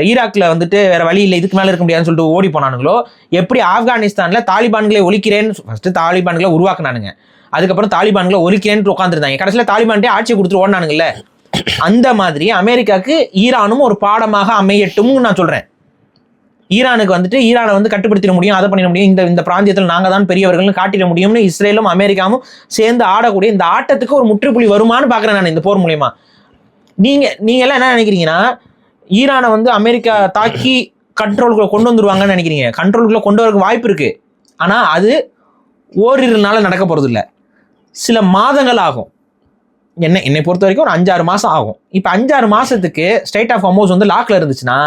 ஈராக்கில் வந்துட்டு வேற வழி இல்லை, இதுக்கு மேலே இருக்க முடியாதுன்னு சொல்லிட்டு ஓடி போனானுங்களோ, எப்படி ஆப்கானிஸ்தானில் தாலிபான்களை ஒழிக்கிறேன்னு ஃபஸ்ட்டு தாலிபான்களை உருவாக்குனானுங்க, அதுக்கப்புறம் தாலிபான்களை ஒழிக்கிறேன்னு உட்காந்துருந்தாங்க, கடைசியில் தாலிபான்ட்டே ஆட்சியை கொடுத்துட்டு ஓடினானுங்கல்ல. அந்த மாதிரி அமெரிக்காவுக்கு ஈரானும் ஒரு பாடமாக அமையட்டும்னு நான் சொல்கிறேன். ஈரானுக்கு வந்துட்டு ஈரானை வந்து கட்டுப்படுத்திட முடியும், அதை பண்ணிட முடியும், இந்த பிராந்தியத்தில் நாங்கள் தான் பெரியவர்கள்னு காட்டிட முடியும்னு இஸ்ரேலும் அமெரிக்காவும் சேர்ந்து ஆடக்கூடிய இந்த ஆட்டத்துக்கு ஒரு முற்றுப்புள்ளி வருமானு பார்க்குறேன் நான் இந்த போர் மூலயமா. நீங்கள் எல்லாம் என்ன நினைக்கிறீங்கன்னா, ஈரானை வந்து அமெரிக்கா தாக்கி கண்ட்ரோலுக்குள்ள கொண்டு வந்துருவாங்கன்னு நினைக்கிறீங்க. கண்ட்ரோலுக்குள்ள கொண்டு வரக்கு வாய்ப்பு இருக்குது. ஆனால் அது ஓரிரு நாள் நடக்க போகிறது இல்லை, சில மாதங்கள் ஆகும். என்னை பொறுத்த வரைக்கும் ஒரு 5-6 மாதம் ஆகும். இப்போ 5-6 மாதத்துக்கு ஸ்ட்ரைட் ஆஃப் ஹார்மோஸ் வந்து லாக்கில் இருந்துச்சுன்னா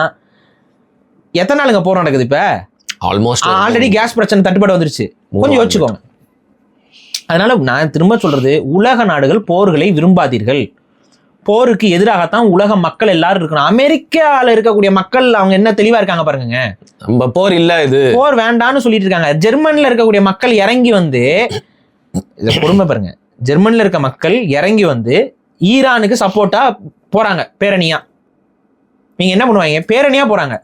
எத்தனை நாளுங்க போர் நடக்குது? இப்போ ஆல்மோஸ்ட் ஆல்ரெடி கேஸ் பிரச்சனை தட்டுப்பாடு வந்துருச்சு. கொஞ்சம் யோசிச்சுக்கோங்க. அதனால நான் திரும்ப சொல்றது, உலக நாடுகள் போர்களை விரும்பாதீர்கள். போருக்கு எதிராகத்தான் உலக மக்கள் எல்லாரும் இருக்கணும். அமெரிக்காவில் இருக்கக்கூடிய மக்கள் அவங்க என்ன தெளிவா இருக்காங்க பாருங்க.
நம்ம போர் இல்ல, இது
போர் வேண்டான்னு சொல்லிட்டு இருக்காங்க. ஜெர்மனில இருக்கக்கூடிய மக்கள் இறங்கி வந்து இதை கொடுமை பாருங்க. ஜெர்மனில இருக்க மக்கள் இறங்கி வந்து ஈரானுக்கு சப்போர்ட்டா போறாங்க பேரணியா. நீங்க என்ன பண்ணுவாங்க? பேரணியா போறாங்க.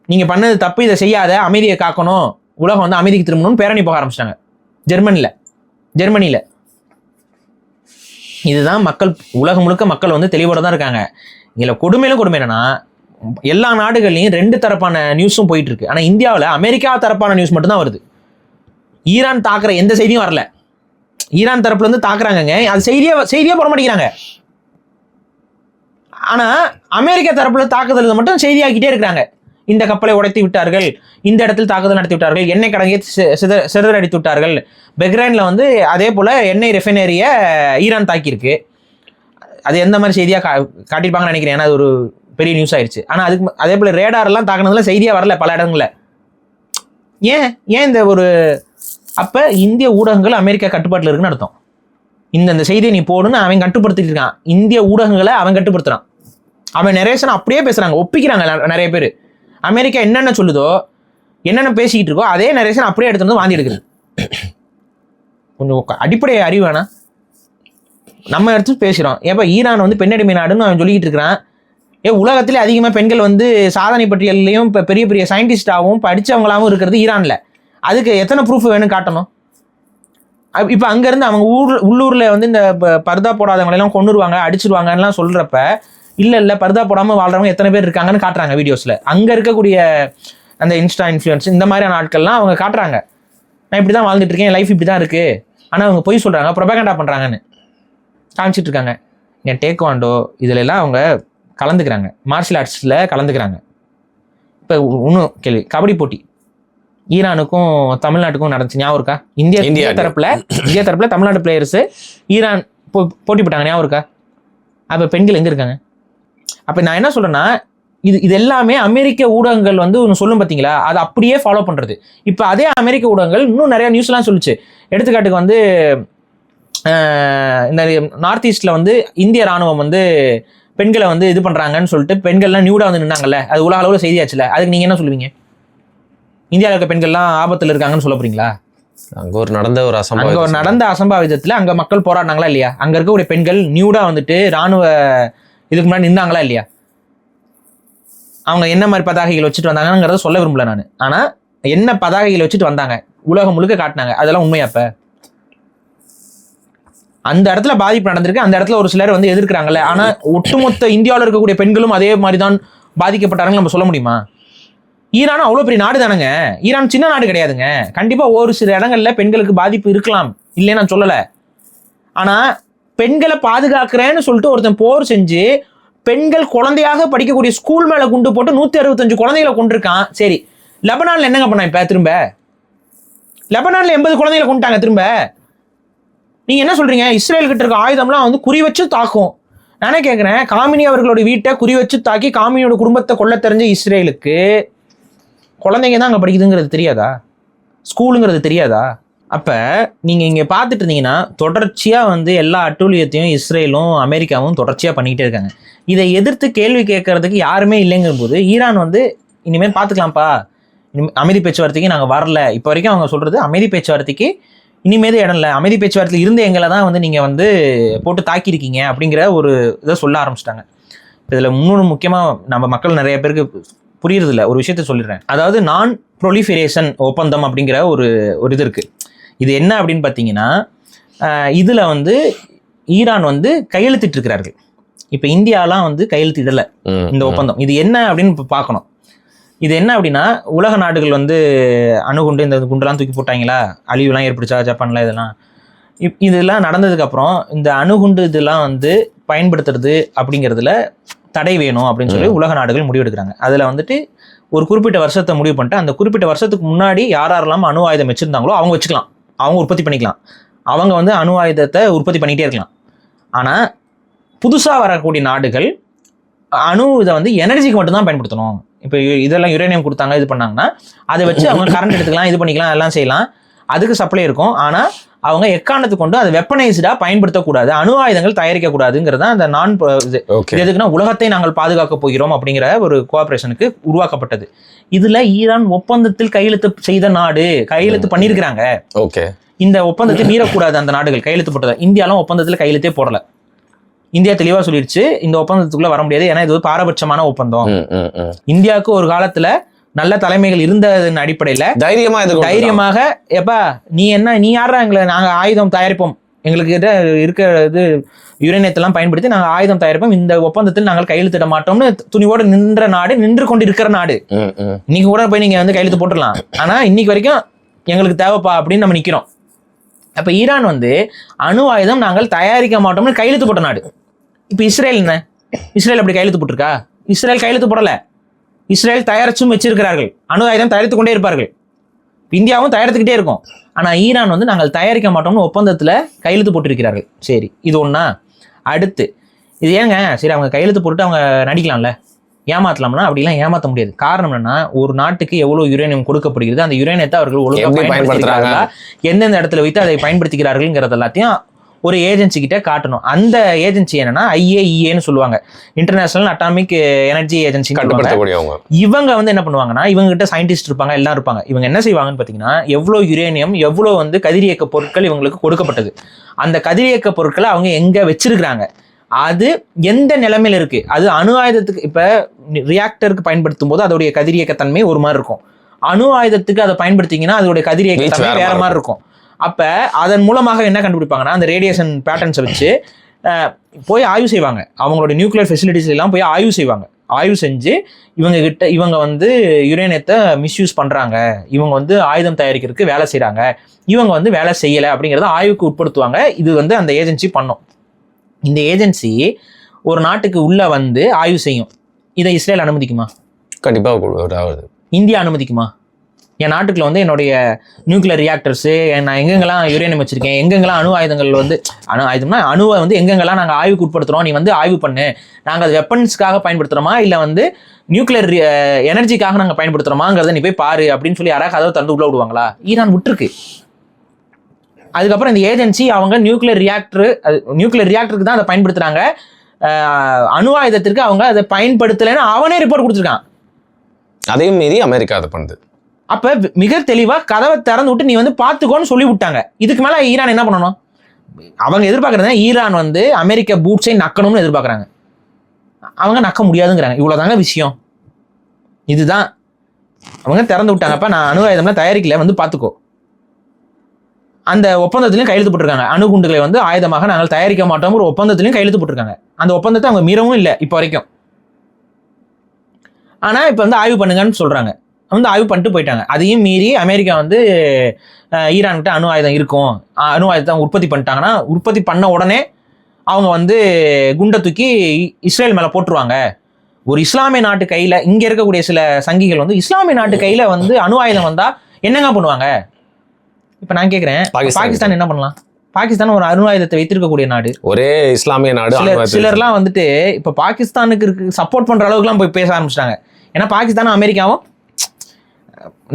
நீங்க பண்ணது தப்பு, இதை செய்யாத, அமைதியை காக்கணும், உலகம் வந்து அமைதிக்கு திரும்பணும்னு பேரணி போக ஆரம்பிச்சிட்டாங்க ஜெர்மனியில. இதுதான் மக்கள், உலகம் முழுக்க மக்கள் வந்து தெளிவோட தான் இருக்காங்க. இதுல கொடுமையிலும் கொடுமை என்னன்னா, எல்லா நாடுகள்லையும் 2 தரப்பான நியூஸும் போயிட்டு இருக்கு. ஆனா இந்தியாவில் அமெரிக்கா தரப்பான நியூஸ் மட்டும் தான் வருது. ஈரான் தாக்குற எந்த செய்தியும் வரல. ஈரான் தரப்புல இருந்து தாக்குறாங்க, அது செய்தியே போட மாட்டேங்கிறாங்க. ஆனா அமெரிக்கா தரப்புல தாக்குதல் மட்டும் செய்தியாக்கிட்டே இருக்கிறாங்க. இந்த கப்பலை உடைத்து விட்டார்கள், இந்த இடத்தில் தாக்குதல் நடத்தி விட்டார்கள், எண்ணெய் கடங்கை சிதறடித்து விட்டார்கள். பெக்ரைன்ல வந்து அதே போல எண்ணெய் ரெஃபைனரியை ஈரான் தாக்கியிருக்கு. அது எந்த மாதிரி செய்தியா காட்டியிருப்பாங்கன்னு நினைக்கிறேன். ஏன்னா அது ஒரு பெரிய நியூஸ் ஆயிடுச்சு. ஆனா அதுக்கு அதே போல ரேடார் எல்லாம் தாக்குனதுல செய்தியா வரல பல இடங்கள்ல. ஏன் இந்த ஒரு அப்ப இந்திய ஊடகங்கள் அமெரிக்கா கட்டுப்பாட்டில் இருக்குன்னு அர்த்தம். இந்த செய்தியை நீ போடுன்னு அவன் கட்டுப்படுத்திட்டு இருக்கான். இந்திய ஊடகங்களை அவன் கட்டுப்படுத்துறான். அவன் நரேஷன் அப்படியே பேசுறாங்க, ஒப்பிக்கிறாங்க நிறைய பேர். அமெரிக்கா என்னென்ன சொல்லுதோ, என்னென்ன பேசிக்கிட்டு இருக்கோ அதே நரேஷன் அப்படியே எடுத்து வந்து வாந்தி எடுக்குது. கொஞ்சம் அடிப்படை அறிவு வேணா? நம்ம எடுத்து பேசுகிறோம். ஏப்பா ஈரான் வந்து பெண்ணடிமை நாடுன்னு அவன் சொல்லிக்கிட்டு இருக்கிறான். உலகத்திலே அதிகமாக பெண்கள் வந்து சாதனை பட்டியலையும் இப்போ பெரிய பெரிய சயின்டிஸ்டாகவும் படித்தவங்களாகவும் இருக்கிறது ஈரானில். அதுக்கு எத்தனை ப்ரூஃப் வேணும் காட்டணும்? இப்போ அங்கேருந்து அவங்க உள்ளூரில் வந்து இந்த பர்தா போடாதவங்களெல்லாம் கொண்டுருவாங்க அடிச்சிருவாங்கலாம் சொல்கிறப்ப இல்லை பர்தா போடாமல் வாழ்றவங்க எத்தனை பேர் இருக்காங்கன்னு காட்டுறாங்க வீடியோஸில். அங்கே இருக்கக்கூடிய அந்த இன்ஸ்டா இன்ஃப்ளூயன்ஸ் இந்த மாதிரியான ஆட்கள்லாம் அவங்க காட்டுறாங்க. நான் இப்படி தான் வாழ்ந்துட்டு இருக்கேன், லைஃப் இப்படி தான் இருக்குது, ஆனால் அவங்க பொய் சொல்கிறாங்க, ப்ரொபகண்டா பண்ணுறாங்கன்னு காமிச்சிட்டு இருக்காங்க. என் டேக்வாண்டோ இதில் எல்லாம் அவங்க கலந்துக்கிறாங்க, மார்ஷியல் ஆர்ட்ஸில் கலந்துக்கிறாங்க. இப்போ இன்னும் கேள்வி, கபடி போட்டி ஈரானுக்கும் தமிழ்நாட்டுக்கும் நடந்துச்சு ஞாபகம் இருக்கா? இந்தியா தரப்புல தமிழ்நாடு பிளேயர்ஸு ஈரான் போட்டி போட்டாங்க ஞாபகம் இருக்கா? அப்போ பெண்கள் எங்கே இருக்காங்க? அப்போ நான் என்ன சொல்கிறேன்னா, இது எல்லாமே அமெரிக்க ஊடகங்கள் வந்து ஒன்று சொல்லும் பார்த்தீங்களா, அதை அப்படியே ஃபாலோ பண்ணுறது. இப்போ அதே அமெரிக்க ஊடகங்கள் இன்னும் நிறையா நியூஸ்லாம் சொல்லிச்சு. எடுத்துக்காட்டுக்கு வந்து இந்த நார்த் ஈஸ்டில் வந்து இந்திய ராணுவம் வந்து பெண்களை வந்து இது பண்ணுறாங்கன்னு சொல்லிட்டு பெண்கள்லாம் நியூடாக வந்து நின்னாங்கல்ல, அது உலக அளவில் செய்தியாச்சுல. அதுக்கு நீங்கள் என்ன சொல்லுவீங்க? இந்தியாவில் இருக்க பெண்கள்லாம் ஆபத்தில் இருக்காங்கன்னு சொல்ல போறீங்களா?
அங்கே நடந்த
அசம்பாவிதத்தில் அங்கே மக்கள் போராடினாங்களா இல்லையா? அங்கே இருக்கக்கூடிய பெண்கள் நியூடாக வந்துட்டு ராணுவ இதுக்கு முன்னாடி நின்றாங்களா இல்லையா? அவங்க என்ன மாதிரி பதாகைகள் வச்சுட்டு வந்தாங்கிறத சொல்ல விரும்பல நான். ஆனால் என்ன பதாகைகள் வச்சுட்டு வந்தாங்க உலகம் முழுக்க காட்டினாங்க. அதெல்லாம் உண்மையாப்ப? அந்த இடத்துல பாதிப்பு நடந்திருக்கு, அந்த இடத்துல ஒரு சிலர் வந்து எதிர்க்கிறாங்கல்ல. ஆனால் ஒட்டுமொத்த இந்தியாவில் இருக்கக்கூடிய பெண்களும் அதே மாதிரி தான் பாதிக்கப்பட்டாங்கன்னு நம்ம சொல்ல முடியுமா? ஈரான் அவ்வளோ பெரிய நாடு தானேங்க. ஈரான் சின்ன நாடு கிடையாதுங்க. கண்டிப்பாக ஒரு சில இடங்கள்ல பெண்களுக்கு பாதிப்பு இருக்கலாம், இல்லைன்னு நான் சொல்லலை. ஆனால் பெண்களை பாதுகாக்கிறேன்னு சொல்லிட்டு ஒருத்தன் போர் செஞ்சு பெண்கள் குழந்தையாக படிக்கக்கூடிய ஸ்கூல் மேலே குண்டு போட்டு 165 குழந்தைகளை கொண்டிருக்கான். சரி, லெபனான்ல என்னங்க பண்ணா? இப்போ திரும்ப லெபனான்ல 80 குழந்தைகளை கொண்டுட்டாங்க. திரும்ப நீங்க என்ன சொல்றீங்க? இஸ்ரேல் கிட்ட இருக்க ஆயுதம்லாம் வந்து குறி வச்சு தாக்கும். நானே கேட்குறேன், காமினி அவர்களுடைய வீட்டை குறி வச்சு தாக்கி காமினியோட குடும்பத்தை கொல்ல தெரிஞ்ச இஸ்ரேலுக்கு குழந்தைங்க தான் அங்கே படிக்குதுங்கிறது தெரியாதா? ஸ்கூலுங்கிறது தெரியாதா? அப்போ நீங்கள் இங்கே பார்த்துட்டு இருந்தீங்கன்னா தொடர்ச்சியாக வந்து எல்லா அட்டூழியத்தையும் இஸ்ரேலும் அமெரிக்காவும் தொடர்ச்சியாக பண்ணிக்கிட்டே இருக்காங்க. இதை எதிர்த்து கேள்வி கேட்கறதுக்கு யாருமே இல்லைங்கிற போது ஈரான் வந்து இனிமேல் பார்த்துக்கலாம்ப்பா, அமைதி பேச்சுவார்த்தைக்கு நாங்கள் வரல. இப்போ வரைக்கும் அவங்க சொல்கிறது அமைதி பேச்சுவார்த்தைக்கு இனிமேல் இடம் இல்லை, அமைதி பேச்சுவார்த்தையில் இருந்த எங்களை தான் வந்து நீங்கள் வந்து போட்டு தாக்கியிருக்கீங்க அப்படிங்கிற ஒரு இதை சொல்ல ஆரம்பிச்சிட்டாங்க. இதில் இன்னொன்று முக்கியமாக நம்ம மக்கள் நிறைய பேருக்கு புரியுறதில்ல ஒரு விஷயத்த சொல்லிடுறேன். அதாவது நான் ப்ரொலிஃபரேஷன் ஒப்பந்தம் அப்படிங்கிற ஒரு இது இருக்குது. இது என்ன அப்படின்னு பார்த்தீங்கன்னா, இதில் வந்து ஈரான் வந்து கையெழுத்திட்டு இருக்கிறார்கள். இப்போ இந்தியாலாம் வந்து கையெழுத்திடலை இந்த ஒப்பந்தம். இது என்ன அப்படின்னு இப்போ பார்க்கணும். இது என்ன அப்படின்னா, உலக நாடுகள் வந்து அணுகுண்டு இந்த குண்டெல்லாம் தூக்கி போட்டாங்களா, அழிவுலாம் ஏற்படுச்சா ஜப்பான்ல, இதெல்லாம் நடந்ததுக்கப்புறம் இந்த அணுகுண்டு இதெல்லாம் வந்து பயன்படுத்துறது அப்படிங்கிறதுல தடை வேணும் அப்படின்னு சொல்லி உலக நாடுகள் முடிவெடுக்கிறாங்க. அதில் வந்துட்டு ஒரு குறிப்பிட்ட வருஷத்தை முடிவு பண்ணிட்டு அந்த குறிப்பிட்ட வருஷத்துக்கு முன்னாடி யாரெல்லாம் அணு ஆயுதம் வச்சுருந்தாங்களோ அவங்க வச்சுக்கலாம், அவங்க உற்பத்தி பண்ணிக்கலாம், அவங்க வந்து அணு ஆயுதத்தை உற்பத்தி பண்ணிகிட்டே இருக்கலாம். ஆனால் புதுசாக வரக்கூடிய நாடுகள் அணு இதை வந்து எனர்ஜிக்கு மட்டும்தான் பயன்படுத்தணும். இப்போ இதெல்லாம் யுரேனியம் கொடுத்தாங்க, இது பண்ணாங்கன்னா அதை வச்சு அவங்க கரண்ட் எடுத்துக்கலாம், இது பண்ணிக்கலாம், எல்லாம் செய்யலாம், அதுக்கு சப்ளை இருக்கும். ஆனால் அவங்க எக்காரணத்துக்கு கொண்டு அதை வெப்பனைஸ்டாக பயன்படுத்தக்கூடாது, அணு ஆயுதங்கள் தயாரிக்கக்கூடாதுங்கிறது தான் அந்த நான் இது. எதுக்குன்னா உலகத்தை நாங்கள் பாதுகாக்க போகிறோம் அப்படிங்கிற ஒரு கோஆபரேஷனுக்கு உருவாக்கப்பட்டது. இதில் ஈரான் ஒப்பந்தத்தில் கையெழுத்து செய்த நாடு, கையெழுத்து பண்ணியிருக்கிறாங்க.
ஓகே,
இந்த ஒப்பந்தத்தை மீறக்கூடாது அந்த நாடுகள் கையெழுத்து போட்டது. இந்தியாலாம் ஒப்பந்தத்தில் கையெழுத்தே போடல. இந்தியா தெளிவாக சொல்லிடுச்சு இந்த ஒப்பந்தத்துக்குள்ள வர முடியாது, ஏன்னா இது ஒரு பாரபட்சமான ஒப்பந்தம். இந்தியாவுக்கு ஒரு காலத்துல நல்ல தலைமைகள் இருந்ததன் அடிப்படையில தைரியமாக எப்பா நீ யாரா எங்களை நாங்க ஆயுதம் தயாரிப்போம், எங்களுக்கு இருக்கிறது யுரேனியத்தெல்லாம் பயன்படுத்தி நாங்கள் ஆயுதம் தயாரிப்போம், இந்த ஒப்பந்தத்தில் நாங்கள் கையெழுத்திட மாட்டோம்னு துணிவோடு நின்ற நாடு, நின்று கொண்டு இருக்கிற நாடு. இன்னைக்கு கூட போய் நீங்க வந்து கையெழுத்து போட்டுடலாம், ஆனா இன்னைக்கு வரைக்கும் எங்களுக்கு தேவைப்பா அப்படின்னு நம்ம நிக்கிறோம். அப்ப ஈரான் வந்து அணு ஆயுதம் நாங்கள் தயாரிக்க மாட்டோம்னு கையெழுத்து போட்ட நாடு. இப்ப இஸ்ரேல் என்ன? இஸ்ரேல் அப்படி கையெழுத்து போட்டிருக்கா? இஸ்ரேல் கையெழுத்து போடல. இஸ்ரேல் தயாரிச்சும் வச்சிருக்கிறார்கள், அணு ஆயுதம் தயாரித்து கொண்டே இருப்பார்கள், இந்தியாவும் தயாரித்துக்கிட்டே இருக்கும். ஆனா ஈரான் வந்து நாங்கள் தயாரிக்க மாட்டோம்னு ஒப்பந்தத்துல கையெழுத்து போட்டிருக்கிறார்கள். சரி, இது ஒண்ணா. அடுத்து இது ஏங்க சரி அவங்க கையெழுத்து போட்டு அவங்க நடிக்கலாம்ல, ஏமாத்தலாம்னா அப்படிலாம் ஏமாற்ற முடியாது. காரணம் என்னன்னா, ஒரு நாட்டுக்கு எவ்வளவு யுரேனியம் கொடுக்கப்படுகிறது, அந்த யுரேனியத்தை அவர்கள் ஒழுங்காக பயன்படுத்துகிறார்களா, எந்தெந்த இடத்துல வைத்து அதை பயன்படுத்திக்கிறார்கள்ங்கிறது எல்லாத்தையும் ஒரு ஏஜென்சி கிட்ட காட்டணும். அந்த ஏஜென்சி என்னன்னா IAEAன்னு சொல்லுவாங்க, இன்டர்நேஷனல் அட்டாமிக் எனர்ஜி ஏஜென்சி. இவங்க வந்து என்ன பண்ணுவாங்கன்னா, இவங்க கிட்ட சயின்டிஸ்ட் இருப்பாங்க, எல்லாம் இருப்பாங்க. இவங்க என்ன செய்வாங்கன்னு பார்த்தீங்கன்னா, எவ்வளோ யுரேனியம் எவ்வளோ வந்து கதிரியக்க பொருட்கள் இவங்களுக்கு கொடுக்கப்பட்டது, அந்த கதிரியக்க பொருட்களை அவங்க எங்க வச்சிருக்கிறாங்க, அது எந்த நிலைமையில இருக்கு, அது அணு ஆயுதத்துக்கு இப்ப ரியாக்டருக்கு பயன்படுத்தும் போது அதோடைய கதிரியக்க தன்மை ஒரு மாதிரி இருக்கும், அணு ஆயுதத்துக்கு அதை பயன்படுத்திங்கன்னா அதோடைய கதிரியக்க தன்மை வேற மாதிரி இருக்கும். அப்போ அதன் மூலமாக என்ன கண்டுபிடிப்பாங்கன்னா அந்த ரேடியேஷன் பேட்டர்ன்ஸை வச்சு போய் ஆய்வு செய்வாங்க. அவங்களோட நியூக்ளியர் ஃபெசிலிட்டிஸ் எல்லாம் போய் ஆய்வு செய்வாங்க. ஆய்வு செஞ்சு இவங்க வந்து யுரேனியத்தை மிஸ்யூஸ் பண்ணுறாங்க, இவங்க வந்து ஆயுதம் தயாரிக்கிறதுக்கு வேலை செய்கிறாங்க, இவங்க வந்து வேலை செய்யலை அப்படிங்கிறத ஆய்வுக்கு உட்படுத்துவாங்க. இது வந்து அந்த ஏஜென்சி பண்ணும். இந்த ஏஜென்சி ஒரு நாட்டுக்கு உள்ளே வந்து ஆய்வு செய்யும். இதை இஸ்ரேல் அனுமதிக்குமா?
கண்டிப்பாக.
இந்தியா அனுமதிக்குமா? என் நாட்டுக்குள்ள வந்து என்னுடைய நியூக்ளியர் ரியாக்டர்ஸு, நான் எங்கெங்கெல்லாம் யுரேனியம் வச்சிருக்கேன், எங்கெங்கெல்லாம் அணு ஆயுதங்கள் வந்து ஆயுதம்னா அணுவை வந்து எங்கெங்கெல்லாம் நாங்கள் ஆய்வுக்கு உட்படுத்துகிறோம், நீ வந்து ஆய்வு பண்ணு, நாங்கள் அது வெப்பன்ஸ்க்காக பயன்படுத்துகிறோமா இல்லை வந்து நியூக்ளியர் எனர்ஜிக்காக நாங்கள் பயன்படுத்துகிறோமாங்கிறத நீ போய் பாரு அப்படின்னு சொல்லி யாராவது கதவை திறந்து உள்ள விடுவாங்களா? ஈரான் விட்டுருக்கு. அதுக்கப்புறம் இந்த ஏஜென்சி அவங்க நியூக்ளியர் ரியாக்டருக்கு தான் அதை பயன்படுத்துகிறாங்க, அணு ஆயுதத்திற்கு அவங்க அதை பயன்படுத்தலைன்னு அவனே ரிப்போர்ட் கொடுத்துருக்கான்.
அதையும் மீறி அமெரிக்கா அதை பண்ணுது.
அப்போ மிக தெளிவாக கதவை திறந்து விட்டு நீ வந்து பார்த்துக்கோன்னு சொல்லி விட்டாங்க. இதுக்கு மேலே ஈரான் என்ன பண்ணணும்? அவங்க எதிர்பார்க்குறது ஈரான் வந்து அமெரிக்க பூட்ஸை நக்கணும்னு எதிர்பார்க்குறாங்க. அவங்க நக்க முடியாதுங்கிறாங்க. இவ்வளோதாங்க விஷயம். இதுதான் அவங்க திறந்து விட்டாங்கப்பா, நான் அணு ஆயுதம்லாம் தயாரிக்கல, வந்து பார்த்துக்கோ. அந்த ஒப்பந்தத்திலையும் கையெழுத்து போட்டிருக்காங்க. அணுகுண்டுகளை வந்து ஆயுதமாக நாங்கள் தயாரிக்க மாட்டோம் ஒரு ஒப்பந்தத்திலையும் கையெழுத்து போட்டிருக்காங்க. அந்த ஒப்பந்தத்தை அவங்க மீறவும் இல்லை இப்போ வரைக்கும். ஆனால் இப்போ வந்து ஆய்வு பண்ணுங்கன்னு சொல்கிறாங்க. வந்து ஆய்வு பண்ணிட்டு போயிட்டாங்க. அதையும் மீறி அமெரிக்கா வந்து ஈரான்கிட்ட அணு ஆயுதம் இருக்கும், அணு ஆயுதத்தை அவங்க உற்பத்தி பண்ணிட்டாங்கன்னா உற்பத்தி பண்ண உடனே அவங்க வந்து குண்டை தூக்கி இஸ்ரேல் மேலே போட்டுருவாங்க. ஒரு இஸ்லாமிய நாட்டு கையில், இங்கே இருக்கக்கூடிய சில சங்கிகள் வந்து இஸ்லாமிய நாட்டு கையில் வந்து அணு ஆயுதம் வந்தால் என்னங்க பண்ணுவாங்க? இப்போ நான் கேட்குறேன், பாகிஸ்தான் என்ன பண்ணலாம்? பாகிஸ்தான் ஒரு அணு ஆயுதத்தை வைத்திருக்கக்கூடிய நாடு, ஒரே
இஸ்லாமிய நாடு.
சிலர்லாம் வந்துட்டு இப்போ பாகிஸ்தானுக்கு சப்போர்ட் பண்ணுற அளவுக்குலாம் போய் பேச ஆரம்பிச்சிட்டாங்க. ஏன்னா பாகிஸ்தானும் அமெரிக்காவும்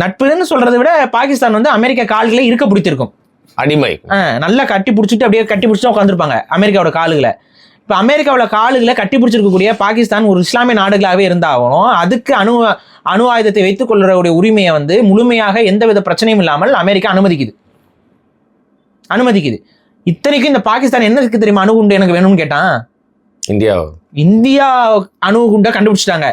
நட்புன்னு சொல்றதை விட பாகிஸ்தான் வந்து அமெரிக்கா கால்களே இருக்க பிடித்திருக்கும், அடிமை. நல்லா கட்டி பிடிச்சிட்டு அப்படியே கட்டி பிடிச்சிட்டு உட்காந்துருப்பாங்க அமெரிக்காவோட காலுகளை. இப்போ அமெரிக்காவோட காலுகளை கட்டி பிடிச்சிருக்கக்கூடிய பாகிஸ்தான் ஒரு இஸ்லாமிய நாடுகளாகவே இருந்தாலும் அதுக்கு அணு ஆயுதத்தை வைத்துக் கொள்ளுடைய உரிமையை வந்து முழுமையாக எந்தவித பிரச்சனையும் இல்லாமல் அமெரிக்கா அனுமதிக்குது. இத்தனைக்கும் இந்த பாகிஸ்தான் என்ன இருக்கு தெரியுமா? அணுகுண்டு எனக்கு வேணும்னு கேட்டான். இந்தியா அணுகுண்டை கண்டுபிடிச்சிட்டாங்க,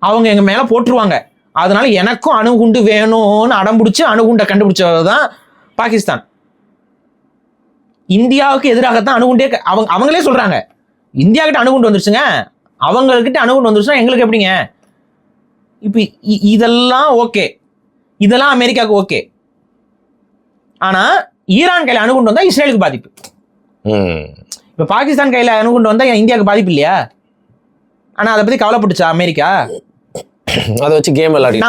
அவங்க எங்க மேல போட்டுருவாங்க, அதனால எனக்கும் அணுகுண்டு வேணும்னு அடம்பிடிச்சு அணுகுண்டை கண்டுபிடிச்சதுதான் பாகிஸ்தான். இந்தியாவுக்கு எதிராகத்தான் அணுகுண்டே அவங்களே சொல்றாங்க. இந்தியா கிட்ட அணுகுண்டு வந்துருச்சுங்க, அவங்கக்கிட்ட அணுகுண்டு வந்துருச்சுன்னா எங்களுக்கு எப்படிங்க? இப்போ இதெல்லாம் ஓகே, இதெல்லாம் அமெரிக்காவுக்கு ஓகே. ஆனா ஈரான் கையில அணுகுண்டு வந்தா இஸ்ரேலுக்கு பாதிப்பு. இப்ப பாகிஸ்தான் கையில அணுகுண்டு வந்தா இந்தியாவுக்கு பாதிப்பு இல்லையா? ஆனா அதை பத்தி கவலைப்பட்டுச்சா அமெரிக்கா?
அதை வச்சு கேம் விளையாடி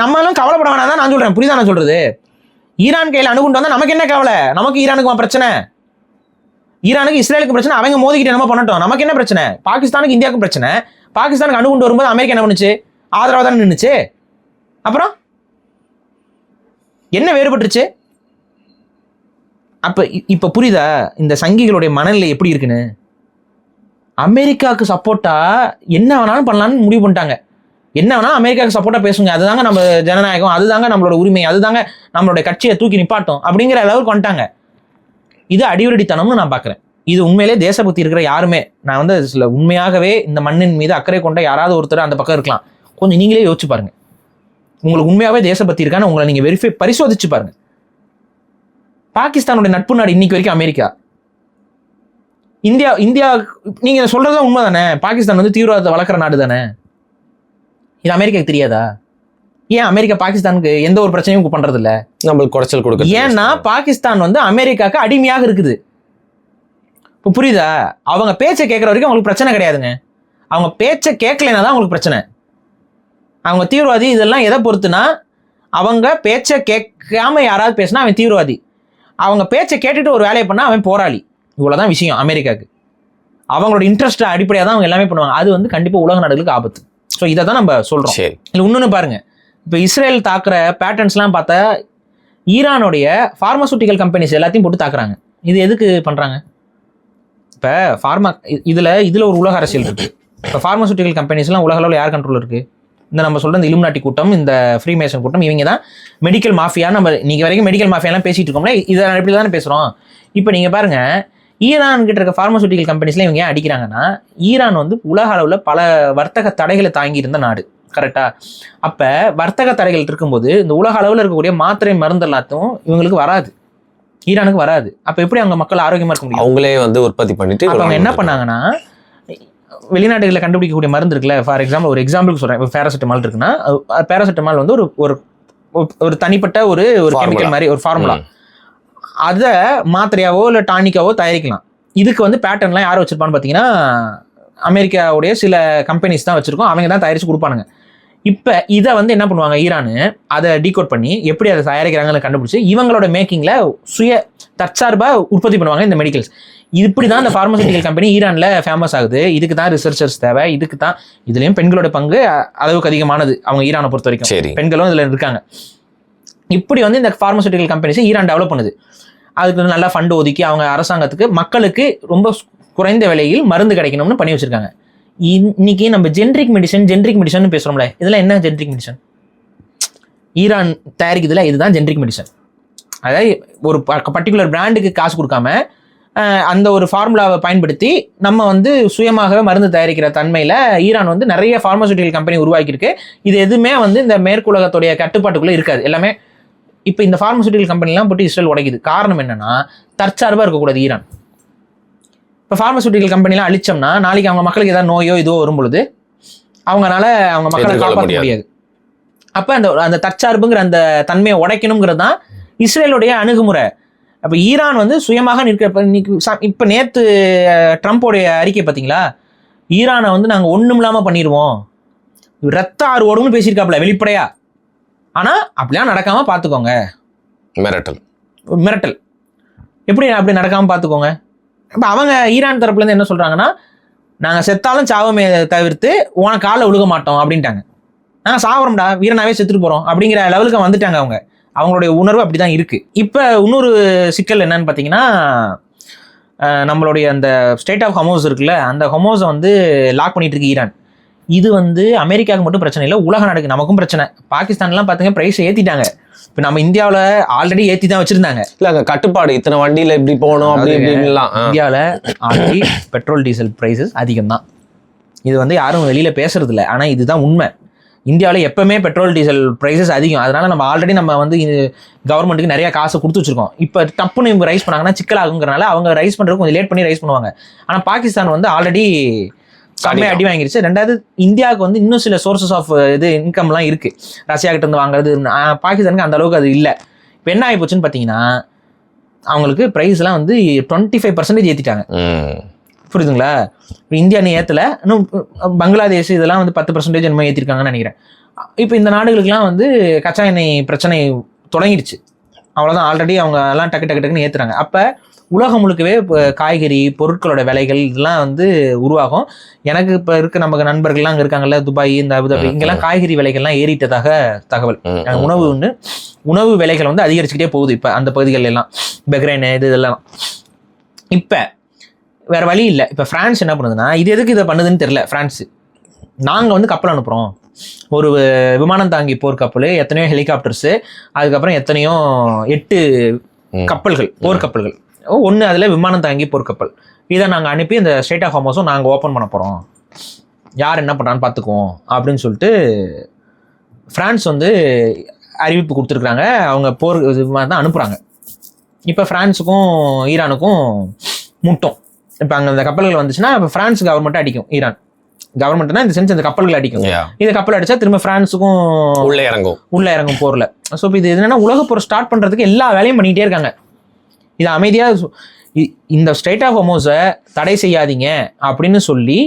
நம்மளும் கவலைப்பட வேணாம் தான் நான் சொல்றேன். புரியுதா நான் சொல்றது? ஈரான் கையில் அணுகுண்டு வந்தா நமக்கு என்ன கவலை? நமக்கு ஈரானுக்கு பிரச்சனை, ஈரானுக்கு இஸ்ரேலுக்கு பிரச்சனை, அவங்க மோதிக்கிட்டு நம்ம பண்ணட்டும், நமக்கு என்ன பிரச்சனை? பாகிஸ்தானுக்கு இந்தியாவுக்கும் பிரச்சனை. பாகிஸ்தானுக்கு அணுகுண்டு வரும்போது அமெரிக்கா என்ன பண்ணுச்சு? ஆதரவாக தானே நின்றுச்சு. அப்புறம் என்ன வேறுபட்டுருச்சு? அப்ப இப்ப புரியுதா இந்த சங்கிகளுடைய மனநிலை எப்படி இருக்குன்னு? அமெரிக்காவுக்கு சப்போர்ட்டா என்ன வேணாலும் பண்ணலான்னு முடிவு பண்ணிட்டாங்க. என்ன வேணாலும் அமெரிக்காவுக்கு சப்போர்ட்டா பேசுங்க, அதுதாங்க நம்ம ஜனநாயகம், அதுதாங்க நம்மளோட உரிமை, அதுதாங்க நம்மளுடைய கட்சியை தூக்கி நிப்பாட்டும் அப்படிங்கிற அளவுக்கு வந்துட்டாங்க. இது அடிவருடித்தனம்னு நான் பார்க்குறேன். இது உண்மையிலே தேசபக்தி இருக்கிற யாருமே, நான் வந்து சில உண்மையாகவே இந்த மண்ணின் மீது அக்கறை கொண்ட யாராவது ஒருத்தர் அந்த பக்கம் இருக்கலாம். கொஞ்சம் நீங்களே யோசிச்சு பாருங்க, உங்களுக்கு உண்மையாகவே தேசபக்தி இருக்கான்னு உங்களை நீங்கள் பரிசோதிச்சு பாருங்க. பாகிஸ்தானுடைய நட்பு நாடு இன்னைக்கு வரைக்கும் அமெரிக்கா. இந்தியா நீங்க சொல்றதுதான் உண்மை தானே? பாகிஸ்தான் வந்து தீவிரவாதத்தை வளர்க்குற நாடு தானே? இது அமெரிக்காவுக்கு தெரியாதா? ஏன் அமெரிக்கா பாகிஸ்தானுக்கு எந்த ஒரு பிரச்சனையும் பண்றது இல்ல? நம்மளுக்கு குறைச்சல் கொடுக்க. ஏன்னா பாகிஸ்தான் வந்து அமெரிக்காவுக்கு அடிமையாக இருக்குது. இப்போ புரியுதா? அவங்க பேச்சை கேட்குற வரைக்கும் அவங்களுக்கு பிரச்சனை கிடையாதுங்க. அவங்க பேச்சை கேட்கலைன்னா தான் அவங்களுக்கு பிரச்சனை. அவங்க தீவிரவாதி. இதெல்லாம் எதை பொறுத்துனா, அவங்க பேச்சை கேட்காம யாராவது பேசினா அவன் தீவிரவாதி, அவங்க பேச்சை கேட்டுட்டு ஒரு வேலையை பண்ணா அவன் போராளி. இவ்வளவுதான் விஷயம் அமெரிக்காவுக்கு. அவங்களோட இன்ட்ரெஸ்ட் அடிப்படையாக தான் அவங்க எல்லாமே பண்ணுவாங்க. அது வந்து கண்டிப்பாக உலக நாடுகளுக்கு ஆபத்து. ஸோ இதை தான் நம்ம சொல்கிறோம். இல்லை இன்னொன்று பாருங்க, இப்போ இஸ்ரேல் தாக்குற பேட்டர்ன்ஸ்லாம் பார்த்தா ஈரானுடைய ஃபார்மசூட்டிக்கல் கம்பெனிஸ் எல்லாத்தையும் போட்டு தாக்குறாங்க. இது எதுக்கு பண்ணுறாங்க? இப்போ இதில் ஒரு உலக அரசியல் இருக்குது. இப்போ ஃபார்மசூட்டிக்கல் கம்பெனிஸ்லாம் உலக அளவில் யார் கண்ட்ரோல் இருக்குது? இந்த நம்ம சொல்கிற இந்த இலுமினாட்டி கூட்டம், இந்த ஃப்ரீமேசன் கூட்டம், இவங்க தான் மெடிக்கல் மாஃபியா. நம்ம நீங்கள் வரைக்கும் மெடிக்கல் மாஃபியாலாம் பேசிகிட்டு இருக்கோம்ல, இதை எப்படி தானே பேசுகிறோம். இப்போ நீங்கள் பாருங்கள், ஈரான் கிட்ட இருக்க ஃபார்மசூட்டிக்கல் கம்பெனிஸ்லாம் இவங்க ஏன் அடிக்கிறாங்கன்னா, ஈரான் வந்து உலக அளவில் பல வர்த்தக தடைகளை தாங்கி இருந்த நாடு, கரெக்டா? அப்போ வர்த்தக தடைகள் இருக்கும்போது இந்த உலக அளவில் இருக்கக்கூடிய மாத்திரை மருந்து எல்லாத்தையும் இவங்களுக்கு வராது. ஈரானுக்கு வராது. அப்ப எப்படி அவங்க மக்கள் ஆரோக்கியமா இருக்க முடியும்?
அவங்களே வந்து உற்பத்தி பண்ணிட்டு
அப்ப அவங்க என்ன பண்ணாங்கன்னா, வெளிநாடுகளில் கண்டுபிடிக்கக்கூடிய மருந்து இருக்குல்ல, ஃபார் எக்ஸாம்பிள் ஒரு எக்ஸாம்பிளுக்கு சொல்றேன், இப்போ பேராசிட்டமால் இருக்குன்னா பேராசிட்டமால் வந்து ஒரு ஒரு தனிப்பட்ட ஒரு கெமிக்கல் மாதிரி ஒரு ஃபார்முலா, அதை மாத்திரையாவோ இல்லை டானிக்காவோ தயாரிக்கலாம். இதுக்கு வந்து பேட்டர்ன்லாம் யார் வச்சிருப்பான்னு பார்த்தீங்கன்னா அமெரிக்காவுடைய சில கம்பெனிஸ் தான் வச்சிருக்கோம், அவங்க தான் தயாரித்து கொடுப்பானுங்க. இப்போ இதை வந்து என்ன பண்ணுவாங்க, ஈரானு அதை டீகோட் பண்ணி எப்படி அதை தயாரிக்கிறாங்கன்னு கண்டுபிடிச்சி இவங்களோட மேக்கிங்கில் சுய தற்சார்பாக உற்பத்தி பண்ணுவாங்க இந்த மெடிக்கல்ஸ். இப்படி தான் இந்த ஃபார்மசூட்டிக்கல் கம்பெனி ஈரானில் ஃபேமஸ் ஆகுது. இதுக்கு தான் ரிசர்ச்சர்ஸ் தேவை, இதுக்கு தான் இதுலேயும் பெண்களோட பங்கு அளவுக்கு அதிகமானது அவங்க ஈரானை பொறுத்த வரைக்கும், பெண்களும் இதில் இருக்காங்க. இப்படி வந்து இந்த ஃபார்மசூட்டிக்கல் கம்பெனிஸை ஈரான் டெவலப் பண்ணுது. அதுக்கு நல்லா ஃபண்டு ஒதுக்கி அவங்க அரசாங்கத்துக்கு மக்களுக்கு ரொம்ப குறைந்த விலையில் மருந்து கிடைக்கணும்னு பண்ணி வச்சிருக்காங்க. இன்னைக்கு நம்ம ஜென்ரிக் மெடிசன் பேசுறோம்ல, இதெல்லாம் என்ன ஜென்ரிக் மெடிசன்? ஈரான் தயாரிக்கிறதுல இதுதான் ஜென்ரிக் மெடிசன். அதாவது ஒரு பர்டிகுலர் பிராண்டுக்கு காசு கொடுக்காம அந்த ஒரு ஃபார்முலாவை பயன்படுத்தி நம்ம வந்து சுயமாகவே மருந்து தயாரிக்கிற தன்மையில் ஈரான் வந்து நிறைய ஃபார்மசூட்டிக்கல் கம்பெனி உருவாக்கியிருக்கு. இது எதுவுமே வந்து இந்த மேற்குலகத்துடைய கட்டுப்பாட்டுக்குள்ளே இருக்காது. எல்லாமே இப்போ இந்த ஃபார்மசூட்டிக்கல் கம்பெனிலாம் போட்டு இஸ்ரேல் உடைக்குது. காரணம் என்னன்னா, தற்சார்பாக இருக்கக்கூடாது ஈரான். இப்போ ஃபார்மசூட்டிக்கல் கம்பெனிலாம் அழிச்சோம்னா நாளைக்கு அவங்க மக்களுக்கு ஏதாவது நோயோ இதோ வரும்பொழுது அவங்களால அவங்க மக்களை காப்பாற்ற முடியாது. அப்போ அந்த தற்சார்புங்கிற அந்த தன்மையை உடைக்கணுங்கிறது தான் இஸ்ரேலுடைய அணுகுமுறை. அப்போ ஈரான் வந்து சுயமாக இப்போ நேற்று ட்ரம்ப்போடைய அறிக்கை பார்த்தீங்களா, ஈரானை வந்து நாங்கள் ஒன்றும் இல்லாமல் பண்ணிடுவோம், ரத்த ஆறு ஓடும்னு பேசியிருக்காப்புல வெளிப்படையா. ஆனால் அப்படிலாம் நடக்காமல் பார்த்துக்கோங்க. மிரட்டல் எப்படி அப்படி நடக்காமல் பார்த்துக்கோங்க. இப்போ அவங்க ஈரான் தரப்புலேருந்து என்ன சொல்கிறாங்கன்னா, நாங்கள் செத்தாலும் சாவமே தவிர்த்து உனக்கு காலை விழுக மாட்டோம் அப்படின்ட்டாங்க. நாங்கள் சாவறோம்டா, வீரனாவே செத்துட்டு போகிறோம் அப்படிங்கிற லெவலுக்கு வந்துட்டாங்க. அவங்களுடைய உணர்வு அப்படி தான் இருக்குது. இப்போ இன்னொரு சிக்கல் என்னன்னு பார்த்தீங்கன்னா, நம்மளுடைய அந்த ஸ்டேட் ஆஃப் ஹமோஸ் இருக்குல்ல, அந்த ஹமோஸை வந்து லாக் பண்ணிட்டு இருக்கு ஈரான். இது வந்து அமெரிக்காவுக்கு மட்டும் பிரச்சனை இல்லை, உலக நாடுக்கு நமக்கும் பிரச்சனை. பாகிஸ்தான்லாம் பார்த்தீங்க ப்ரைஸை ஏற்றிட்டாங்க. இப்போ நம்ம இந்தியாவில் ஆல்ரெடி ஏற்றி தான் வச்சுருந்தாங்க.
இல்லை அங்கே கட்டுப்பாடு, இத்தனை வண்டியில் இப்படி போகணும் அப்படி இப்படின்லாம்.
இந்தியாவில் ஆல்ரெடி பெட்ரோல் டீசல் ப்ரைஸஸ் அதிகம் தான். இது வந்து யாரும் வெளியில் பேசுறது இல்லை, ஆனால் இதுதான் உண்மை. இந்தியாவில் எப்பவுமே பெட்ரோல் டீசல் ப்ரைஸஸ் அதிகம். அதனால நம்ம ஆல்ரெடி நம்ம வந்து கவர்மெண்ட்டுக்கு நிறைய காசு கொடுத்து வச்சிருக்கோம். இப்போ டப்புன்னு இவங்க ரைஸ் பண்ணாங்கன்னா சிக்கலாகுங்கிறனால அவங்க ரைஸ் பண்ணுறதுக்கு கொஞ்சம் லேட் பண்ணி ரைஸ் பண்ணுவாங்க. ஆனால் பாகிஸ்தான் வந்து ஆல்ரெடி செம்மையாக அடி வாங்கிருச்சு. ரெண்டாவது இந்தியாவுக்கு வந்து இன்னும் சில சோர்சஸ் ஆஃப் இன்கம்லாம் இருக்குது, ரஷ்யா கிட்ட இருந்து வாங்குறது. பாகிஸ்தானுக்கு அந்த அளவுக்கு அது இல்லை. இப்போ என்ன ஆகி போச்சுன்னு பார்த்தீங்கன்னா, அவங்களுக்கு ப்ரைஸ்லாம் வந்து 25% ஏற்றிட்டாங்க. புரியுதுங்களா? இப்போ இந்தியா நீ ஏற்றலை, இன்னும் பங்களாதேஷ் இதெல்லாம் வந்து 10% என்னமோ ஏற்றிருக்காங்கன்னு நினைக்கிறேன். இப்போ இந்த நாடுகளுக்கெல்லாம் வந்து கச்சா எண்ணெய் பிரச்சனை தொடங்கிடுச்சு. அவ்வளோதான், ஆல்ரெடி அவங்க எல்லாம் டக்குன்னு ஏற்றுறாங்க. அப்போ உலகம் முழுக்கவே இப்போ காய்கறி பொருட்களோட விலைகள் இதெல்லாம் வந்து உருவாகும். எனக்கு இப்போ இருக்க நமக்கு நண்பர்கள்லாம் அங்கே இருக்காங்கல்ல, துபாய் இந்த அபுதாபி, இங்கெல்லாம் காய்கறி விலைகள்லாம் ஏறிட்டதாக தகவல். உணவு விலைகள் வந்து அதிகரிச்சுக்கிட்டே போகுது இப்போ அந்த பகுதிகள் எல்லாம், பஹ்ரைன் இதெல்லாம். இப்போ வேற வழி இல்லை. இப்போ பிரான்ஸ் என்ன பண்ணுதுன்னா, இது எதுக்கு இதை பண்ணுதுன்னு தெரியல. பிரான்ஸ், நாங்கள் வந்து கப்பல் அனுப்புகிறோம், ஒரு விமானம் தாங்கி போர்க்கப்பல், எத்தனையோ ஹெலிகாப்டர்ஸு, அதுக்கப்புறம் எத்தனையோ 8 கப்பல்கள், போர்க்கப்பல்கள், ஒன்று அதில் விமானம் தாங்கி போர்க்கப்பல், இதை நாங்கள் அனுப்பி இந்த ஸ்டேட் ஆஃப் ஹார்மஸும் நாங்கள் ஓப்பன் பண்ண போகிறோம், யார் என்ன பண்ணுறான்னு பார்த்துக்குவோம் அப்படின்னு சொல்லிட்டு ஃப்ரான்ஸ் வந்து அறிவிப்பு கொடுத்துருக்குறாங்க. அவங்க போர் தான் அனுப்புகிறாங்க. இப்போ ஃப்ரான்ஸுக்கும் ஈரானுக்கும் முட்டும். இப்போ அங்கே அந்த கப்பல்கள் வந்துச்சுன்னா இப்போ ஃப்ரான்ஸ் கவர்மெண்ட்டை அடிக்கும், ஈரான் கவர்மெண்ட்னா இந்த சென்ஸ் அந்த கப்பல்கள் அடிக்கும். இந்த கப்பல் அடிச்சா திரும்ப ஃப்ரான்ஸுக்கும் உள்ள இறங்கும் போர்ல. ஸோ இப்போ இது என்னன்னா, உலக போர் ஸ்டார்ட் பண்ணுறதுக்கு எல்லா வேலையும் பண்ணிகிட்டே இருக்காங்க. இது அமைதியாக இந்த ஸ்ட்ரெய்ட் ஆஃப் ஹார்மஸை தடை செய்யாதீங்க அப்படின்னு சொல்லி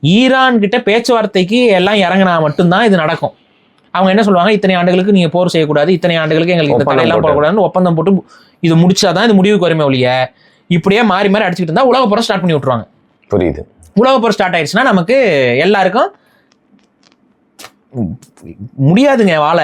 ஈரான் கிட்ட பேச்சுவார்த்தைக்கு எல்லாம் இறங்கினா மட்டும்தான் இது நடக்கும். அவங்க என்ன சொல்லுவாங்க, இத்தனை ஆண்டுகளுக்கு நீங்கள் போர் செய்யக்கூடாது, இத்தனை ஆண்டுகளுக்கு எங்களுக்கு இந்த தடையெல்லாம் போடக்கூடாதுன்னு ஒப்பந்தம் போட்டு இது முடிச்சாதான் இது முடிவுக்கு வருமே ஒழிய, இப்படியே மாறி மாறி அடிச்சுக்கிட்டு இருந்தால் உலக போரை ஸ்டார்ட் பண்ணி விட்டுருவாங்க.
புரியுது.
உலக போர் ஸ்டார்ட் ஆயிடுச்சுன்னா நமக்கு எல்லாருக்கும் முடியாதுங்க, வாழ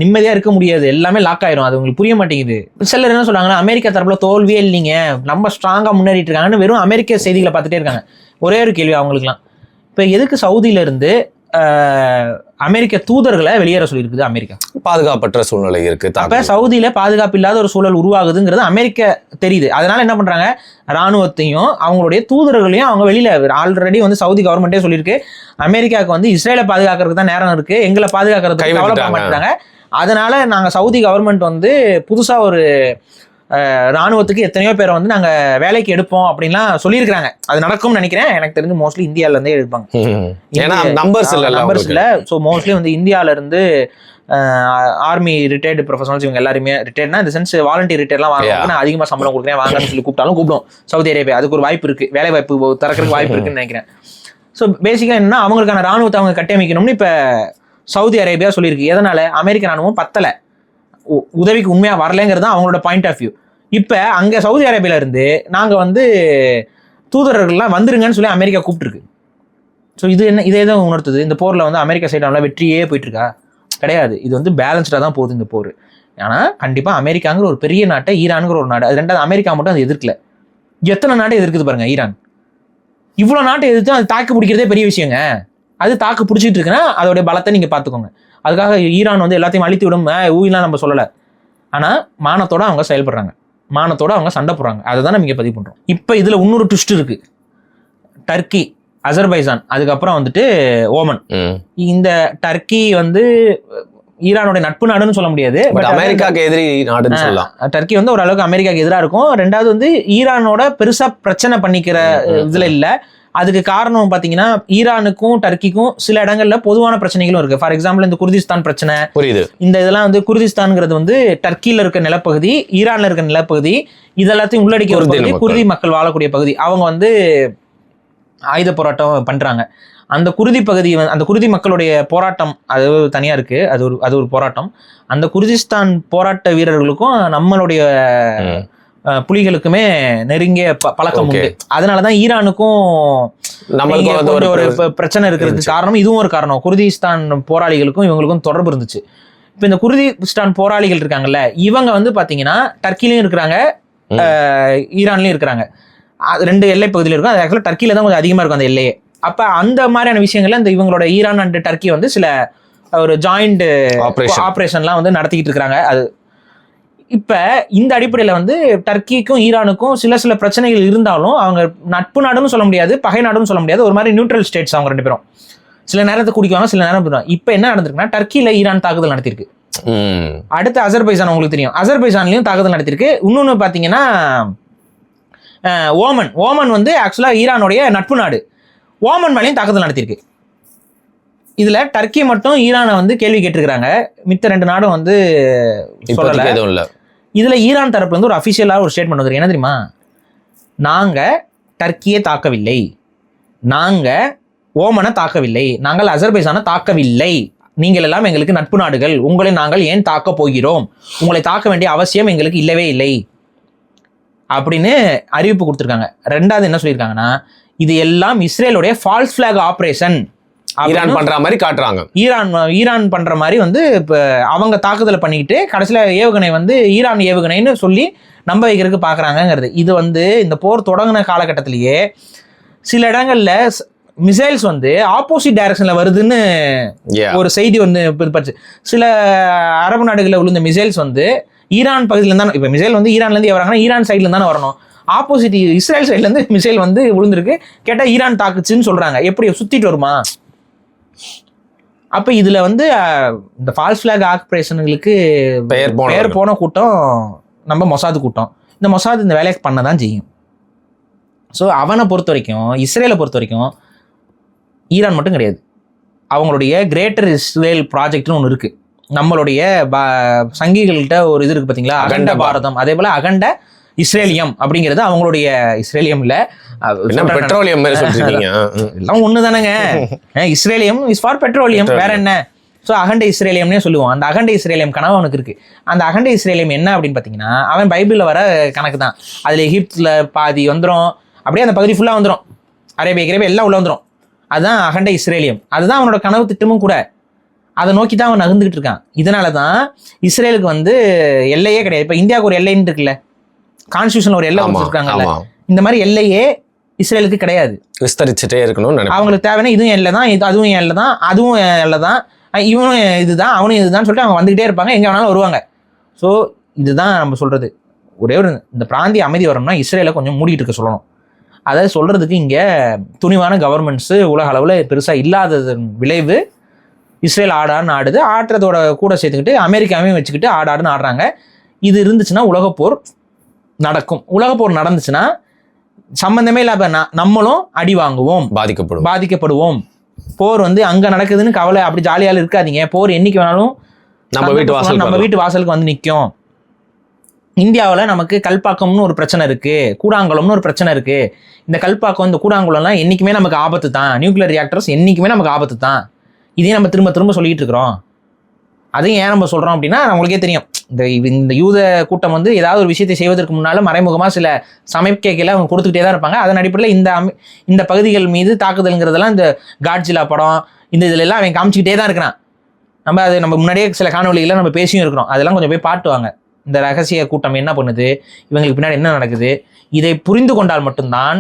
நிம்மதியாக இருக்க முடியாது, எல்லாமே லாக் ஆயிரும். அது உங்களுக்கு புரிய மாட்டேங்குது. சிலர் என்ன சொல்றாங்கன்னா, அமெரிக்கா தரப்புல தோல்வியே இல்லைங்க, நம்ம ஸ்ட்ராங்காக முன்னேறிட்டு இருக்காங்கன்னு வெறும் அமெரிக்க செய்திகளை பார்த்துட்டே இருக்காங்க. ஒரே ஒரு கேள்வி அவங்களுக்குலாம், இப்போ எதுக்கு சவுதியில இருந்து அமெரிக்க தூதர்களை வெளியேற சொல்லியிருக்குது அமெரிக்கா?
பாதுகாப்பற்ற சூழ்நிலை இருக்கு.
அப்ப சவுதியில பாதுகாப்பு இல்லாத ஒரு சூழல் உருவாகுதுங்கிறது அமெரிக்க தெரியுது. அதனால என்ன பண்றாங்க, ராணுவத்தையும் அவங்களுடைய தூதர்களையும் அவங்க வெளியில, ஆல்ரெடி வந்து சவுதி கவர்மெண்டே சொல்லியிருக்கு, அமெரிக்காவுக்கு வந்து இஸ்ரேலை பாதுகாக்கிறதுக்கு தான் நேரம் இருக்கு, எங்களை பாதுகாக்கிறதுக்கு கவலைப்பட மாட்டாங்க. அதனால நாங்க சவுதி கவர்மெண்ட் வந்து புதுசா ஒரு ராணுவத்துக்கு எத்தனையோ பேரை வந்து நாங்க வேலைக்கு எடுப்போம் அப்படின்லாம் சொல்லியிருக்காங்க. அது நடக்கும்னு நினைக்கிறேன். எனக்கு தெரிஞ்சு மோஸ்ட்லி இந்தியால இருந்தே எடுப்பாங்க.
ஏன்னா நம்பர்ஸ்
இல்ல. ஸோ மோஸ்ட்லி வந்து இந்தியால இருந்து ஆர்மி ரிட்டையர்டு ப்ரொஃபஷனல்ஸ் இவங்க எல்லாருமே ரிட்டையர்ட்னா இந்த சென்ஸ் வாலண்டியர் ரிட்டையர்லாம் வாங்க, நான் அதிகமாக சம்பளம் கொடுக்குறேன் வாங்கன்னு சொல்லி கூப்பிட்டாலும் கூப்பிடும் சவுதி அரேபியா. அதுக்கு ஒரு வாய்ப்பு இருக்கு, வேலை வாய்ப்பு திறக்கிறதுக்கு வாய்ப்பு இருக்குன்னு நினைக்கிறேன். ஸோ பேசிக்காக என்னன்னா அவங்களுக்கான ராணுவத்தை அவங்க கட்டமைக்கணும்னு இப்போ சவுதி அரேபியா சொல்லியிருக்கு. எதனால? அமெரிக்க ராணுவம் பத்தலை, உதவிக்கு உண்மையாக வரலைங்கிறது தான் அவங்களோட பாயிண்ட் ஆஃப் வியூ. இப்போ அங்கே சவுதி அரேபியால இருந்து நாங்கள் வந்து தூதரர்கள்லாம் வந்துருங்கன்னு சொல்லி அமெரிக்கா கூப்பிட்டுருக்கு. ஸோ இது என்ன, இதே தான் உணர்த்துது. இந்த போரில் வந்து அமெரிக்கா சைடால வெற்றியே போயிட்டு இருக்கா? கிடையாது. இது வந்து பேலன்ஸ்டாக தான் போகுது இந்த போர். ஆனால் கண்டிப்பாக அமெரிக்காங்கிற ஒரு பெரிய நாட்டை ஈரானுங்கிற ஒரு நாடு, அது ரெண்டாவது அமெரிக்கா மட்டும் அது எதிர்க்கல. எத்தனை நாட்டை எதிர்க்குது பாருங்க ஈரான். இவ்வளோ நாட்டை எதிர்த்து அது தாக்கு பிடிக்கிறதே பெரிய விஷயங்க. அது தாக்கு பிடிச்சிட்டு இருக்குன்னா அதோடைய பலத்தை நீங்கள் பார்த்துக்கோங்க. அதுக்காக ஈரான் வந்து எல்லாத்தையும் அழித்து விடும் ஊயெல்லாம் நம்ம சொல்லலை. ஆனால் மானத்தோட அவங்க செயல்படுறாங்க, மானத்தோட அவங்க சண்டை போடுறாங்க. அதை தான் நம்ம இங்கே பதிவு பண்ணுறோம். இப்போ இதில் இன்னொரு ட்விஸ்ட் இருக்கு. டர்க்கி, அசர்பைசான், அதுக்கப்புறம் வந்துட்டு ஓமன். இந்த டர்க்கி வந்து ஈரானுடைய நட்பு நாடுன்னு சொல்ல முடியாது, பட்
அமெரிக்காவுக்கு எதிரி நாடுன்னு சொல்லலாம்.
டர்க்கி வந்து ஓரளவுக்கு அமெரிக்காவுக்கு எதிராக இருக்கும். ரெண்டாவது வந்து ஈரானோட பெருசா பிரச்சனை பண்ணிக்கிற இதுல இல்லை. அதுக்கு காரணம் பார்த்தீங்கன்னா ஈரானுக்கும் டர்க்கிக்கும் சில இடங்கள்ல பொதுவான பிரச்சனைகளும் இருக்கு. ஃபார் எக்ஸாம்பிள் இந்த குர்திஸ்தான் பிரச்சனை, புரியுது. இந்த இதெல்லாம் வந்து குர்திஸ்தான்ங்கிறது வந்து டர்க்கியில் இருக்க நிலப்பகுதி, ஈரான்ல இருக்க நிலப்பகுதி, இதெல்லாத்தையும் உள்ளடக்கிய ஒரு பகுதி, குர்தி மக்கள் வாழக்கூடிய பகுதி. அவங்க வந்து ஆயுத போராட்டம் பண்றாங்க. அந்த குருதி பகுதி, அந்த குருதி மக்களுடைய போராட்டம் அது தனியா இருக்கு. அது ஒரு போராட்டம். அந்த குர்திஸ்தான் போராட்ட வீரர்களுக்கும் நம்மளுடைய புலிகளுக்குமே நெருங்கிய பழக்கம் உண்டு. அதனாலதான் ஈரானுக்கும் ஒரு பிரச்சனை இருக்கிறதுக்கு காரணம் இதுவும் ஒரு காரணம். குர்திஸ்தான் போராளிகளுக்கும் இவங்களுக்கும் தொடர்பு இருந்துச்சு. இப்ப இந்த குர்திஸ்தான் போராளிகள் இருக்காங்கல்ல, இவங்க வந்து பாத்தீங்கன்னா டர்க்கிலையும் இருக்கிறாங்க, ஈரான்லயும் இருக்கிறாங்க. ரெண்டு எல்லை பகுதியில் இருக்கும். அது ஆக்சுவலாக டர்க்கியில தான் கொஞ்சம் அதிகமாக இருக்கும் அந்த எல்லையே. அப்போ அந்த மாதிரியான விஷயங்கள்ல இந்த இவங்களோட ஈரான் அண்ட் டர்க்கி வந்து சில ஒரு ஜாயிண்ட் ஆப்ரேஷன்லாம் வந்து நடத்திக்கிட்டு இருக்கிறாங்க. அது இப்போ இந்த அடிப்படையில் வந்து டர்க்கிக்கும் ஈரானுக்கும் சில பிரச்சனைகள் இருந்தாலும் அவங்க நட்பு நாடுன்னு சொல்ல முடியாது, பகை நாடுன்னு சொல்ல முடியாது. ஒரு மாதிரி நியூட்ரல் ஸ்டேட்ஸ் அவங்க ரெண்டு பேரும். சில நேரத்தை குடிக்குவாங்க, சில நேரம் போயிடுவாங்க. இப்போ என்ன நடந்திருக்குன்னா டர்க்கியில் ஈரான் தாக்குதல் நடத்திருக்கு. அடுத்து அசர்பைசான் உங்களுக்கு தெரியும், அசர்பைசான்லையும் தாக்குதல் நடத்திருக்கு. இன்னொன்று பார்த்தீங்கன்னா ஓமன் வந்து ஆக்சுவலாக ஈரானுடைய நட்பு நாடு. ஓமன் மேலேயும் தாக்குதல் நடத்திருக்கு. இதுல டர்க்கி மட்டும் ஈரானை வந்து கேள்வி கேட்டிருக்கிறாங்க, மித்த ரெண்டு நாடும் வந்து சொல்லல. இதுல ஈரான் தரப்புல இருந்து ஒரு அபிஷியலாக ஒரு ஸ்டேட்மெண்ட் வந்துருக்கு. என்ன தெரியுமா? நாங்க டர்க்கியை தாக்கவில்லை, நாங்க ஓமனை தாக்கவில்லை, நாங்கள் அசர்பைசானை தாக்கவில்லை, நீங்கள் எல்லாம் எங்களுக்கு நட்பு நாடுகள், உங்களை நாங்கள் ஏன் தாக்க போகிறோம், உங்களை தாக்க வேண்டிய அவசியம் எங்களுக்கு இல்லவே இல்லை அப்படின்னு அறிவிப்பு கொடுத்துருக்காங்க. ரெண்டாவது என்ன சொல்லியிருக்காங்கன்னா, இது எல்லாம் இஸ்ரேலுடைய ஃபால்ஸ் ஃபிளாக் ஆபரேஷன், ஈரான் பண்ற மாதிரி காட்டுறாங்க. ஈரான் பண்ற மாதிரி வந்து இப்போ அவங்க தாக்குதலை பண்ணிக்கிட்டு கடைசியில் ஏவுகணை வந்து ஈரான் ஏவுகணைன்னு சொல்லி நம்ப வைக்கிறதுக்கு பார்க்குறாங்கங்கிறது. இது வந்து இந்த போர் தொடங்கின காலகட்டத்திலேயே சில இடங்கள்ல மிசைல்ஸ் வந்து ஆப்போசிட் டைரக்ஷன்ல வருதுன்னு ஒரு செய்தி வந்து பச்சு. சில அரபு நாடுகளில் விழுந்த மிசைல்ஸ் வந்து ஈரான் பகுதியில தான். இப்போ மிசைல் வந்து ஈரான்ல இருந்து வராங்கன்னா ஈரான் சைட்ல தானே வரணும். ஆப்போசிட் இஸ்ரேல் சைட்ல இருந்து மிசைல் வந்து விழுந்திருக்கு, கேட்டா ஈரான் தாக்குச்சுன்னு சொல்றாங்க. எப்படி சுத்திட்டு வருமா? அப்ப இதுல வந்து இந்த ஃபால்ஸ் ஃபிளாக் ஆபரேஷன்களுக்கு பெயர் போன கூட்டம் நம்ம மொசாது கூட்டம். இந்த மொசாது இந்த வேலையை பண்ணதான் செய்யும். ஸோ அவனை பொறுத்த வரைக்கும், இஸ்ரேலை பொறுத்த வரைக்கும் ஈரான் மட்டும் கிடையாது, அவங்களுடைய கிரேட்டர் இஸ்ரேல் ப்ராஜெக்ட்னு ஒன்று இருக்கு. நம்மளுடைய சங்கிகள்கிட்ட ஒரு இது இருக்கு பார்த்தீங்களா, அகண்ட பாரதம். அதே போல அகண்ட இஸ்ரேலியம் அப்படிங்கிறது அவங்களுடைய, இஸ்ரேலியம் இல்ல பெட்ரோலியம் எல்லாம் ஒண்ணு தானேங்க. இஸ்ரேலியம் இஸ் ஃபார் பெட்ரோலியம், வேற என்ன? ஸோ அகண்ட இஸ்ரேலியம்னே சொல்லுவோம். அந்த அகண்ட இஸ்ரேலியம் கனவு அவனுக்கு இருக்கு. அந்த அகண்ட இஸ்ரேலியம் என்ன அப்படின்னு பார்த்தீங்கன்னா, அவன் பைபிளில் வர கணக்கு தான். அதில் எகிப்தில் பாதி வந்துடும், அப்படியே அந்த பகுதி ஃபுல்லாக வந்துடும், அரேபியா எல்லாம் உள்ள வந்துடும். அதுதான் அகண்ட இஸ்ரேலியம். அதுதான் அவனோட கனவு திட்டமும் கூட. அதை நோக்கி தான் அவன் நகர்ந்துகிட்டு இருக்கான். இதனால தான் இஸ்ரேலுக்கு வந்து எல்லையே கிடையாது. இப்போ இந்தியாவுக்கு ஒரு எல்லைன்னு இருக்குல்ல, கான்ஸ்டியூஷன் ஒரு எல்லை வச்சிருக்காங்கல்ல, இந்த மாதிரி எல்லையே இஸ்ரேலுக்கு கிடையாது. விஸ்தரிச்சுட்டே இருக்கணும். அவங்களுக்கு தேவைன்னா இதுவும் எல்லை தான், அதுவும் எல்லை தான், அதுவும் எல்லை தான், இவனும் இதுதான், அவனும் இதுதான் சொல்லிட்டு அவங்க வந்துகிட்டே இருப்பாங்க, எங்கே வேணாலும் வருவாங்க. ஸோ இதுதான் நம்ம சொல்றது. ஒரே ஒரு இந்த பிராந்திய அமைதி வரணும்னா இஸ்ரேலை கொஞ்சம் மூடிட்டு இருக்க சொல்லணும். அதை சொல்றதுக்கு இங்கே துணிவான கவர்மெண்ட்ஸு உலக அளவில் பெருசாக இல்லாததன் விளைவு இஸ்ரேல் ஆடான்னு ஆடுது. ஆடுறதோட கூட சேர்த்துக்கிட்டு அமெரிக்காவையும் வச்சுக்கிட்டு ஆடாடுன்னு ஆடுறாங்க. இது இருந்துச்சுன்னா உலகப்போர் நடக்கும். உலக போர் நடந்துச்சுன்னா சம்பந்தமே இல்லாம நம்மளும் அடி வாங்குவோம், பாதிக்கப்படுவோம். போர் வந்து அங்க நடக்குதுன்னு கவலை அப்படி ஜாலியால இருக்காதீங்க. போர் என்னைக்கு வேணாலும் நம்ம வீட்டு வாசலுக்கு வந்து நிற்கும். இந்தியாவில் நமக்கு கல்பாக்கம்னு ஒரு பிரச்சனை இருக்கு, கூடாங்குளம்னு ஒரு பிரச்சனை இருக்கு. இந்த கல்பாக்கம் இந்த கூடாங்குளம்லாம் என்னைக்குமே நமக்கு ஆபத்து தான். நியூக்ளியர் ரியாக்டர்ஸ் என்னைக்குமே நமக்கு ஆபத்து தான். இதே நம்ம திரும்ப திரும்ப சொல்லிட்டு இருக்கிறோம். அதையும் ஏன் நம்ம சொல்றோம் அப்படின்னா நம்மளுக்கே தெரியும், இந்த யூத கூட்டம் வந்து ஏதாவது ஒரு விஷயத்தை செய்வதற்கு முன்னால மறைமுகமா சில சமைக்கைகளை அவங்க கொடுத்துக்கிட்டே தான் இருப்பாங்க. அதன் அடிப்படையில் இந்த பகுதிகள் மீது தாக்குதல்ங்கிறதெல்லாம் இந்த காட்ஜிலா படம் இந்த இதுல எல்லாம் அவன் காமிச்சிக்கிட்டே தான் இருக்கிறான். நம்ம முன்னாடியே சில காணொலிகளை நம்ம பேசியும் இருக்கிறோம். அதெல்லாம் கொஞ்சம் போய் பாட்டுவாங்க. இந்த ரகசிய கூட்டம் என்ன பண்ணுது, இவங்களுக்கு பின்னாடி என்ன நடக்குது, இதை புரிந்து கொண்டால் மட்டும்தான்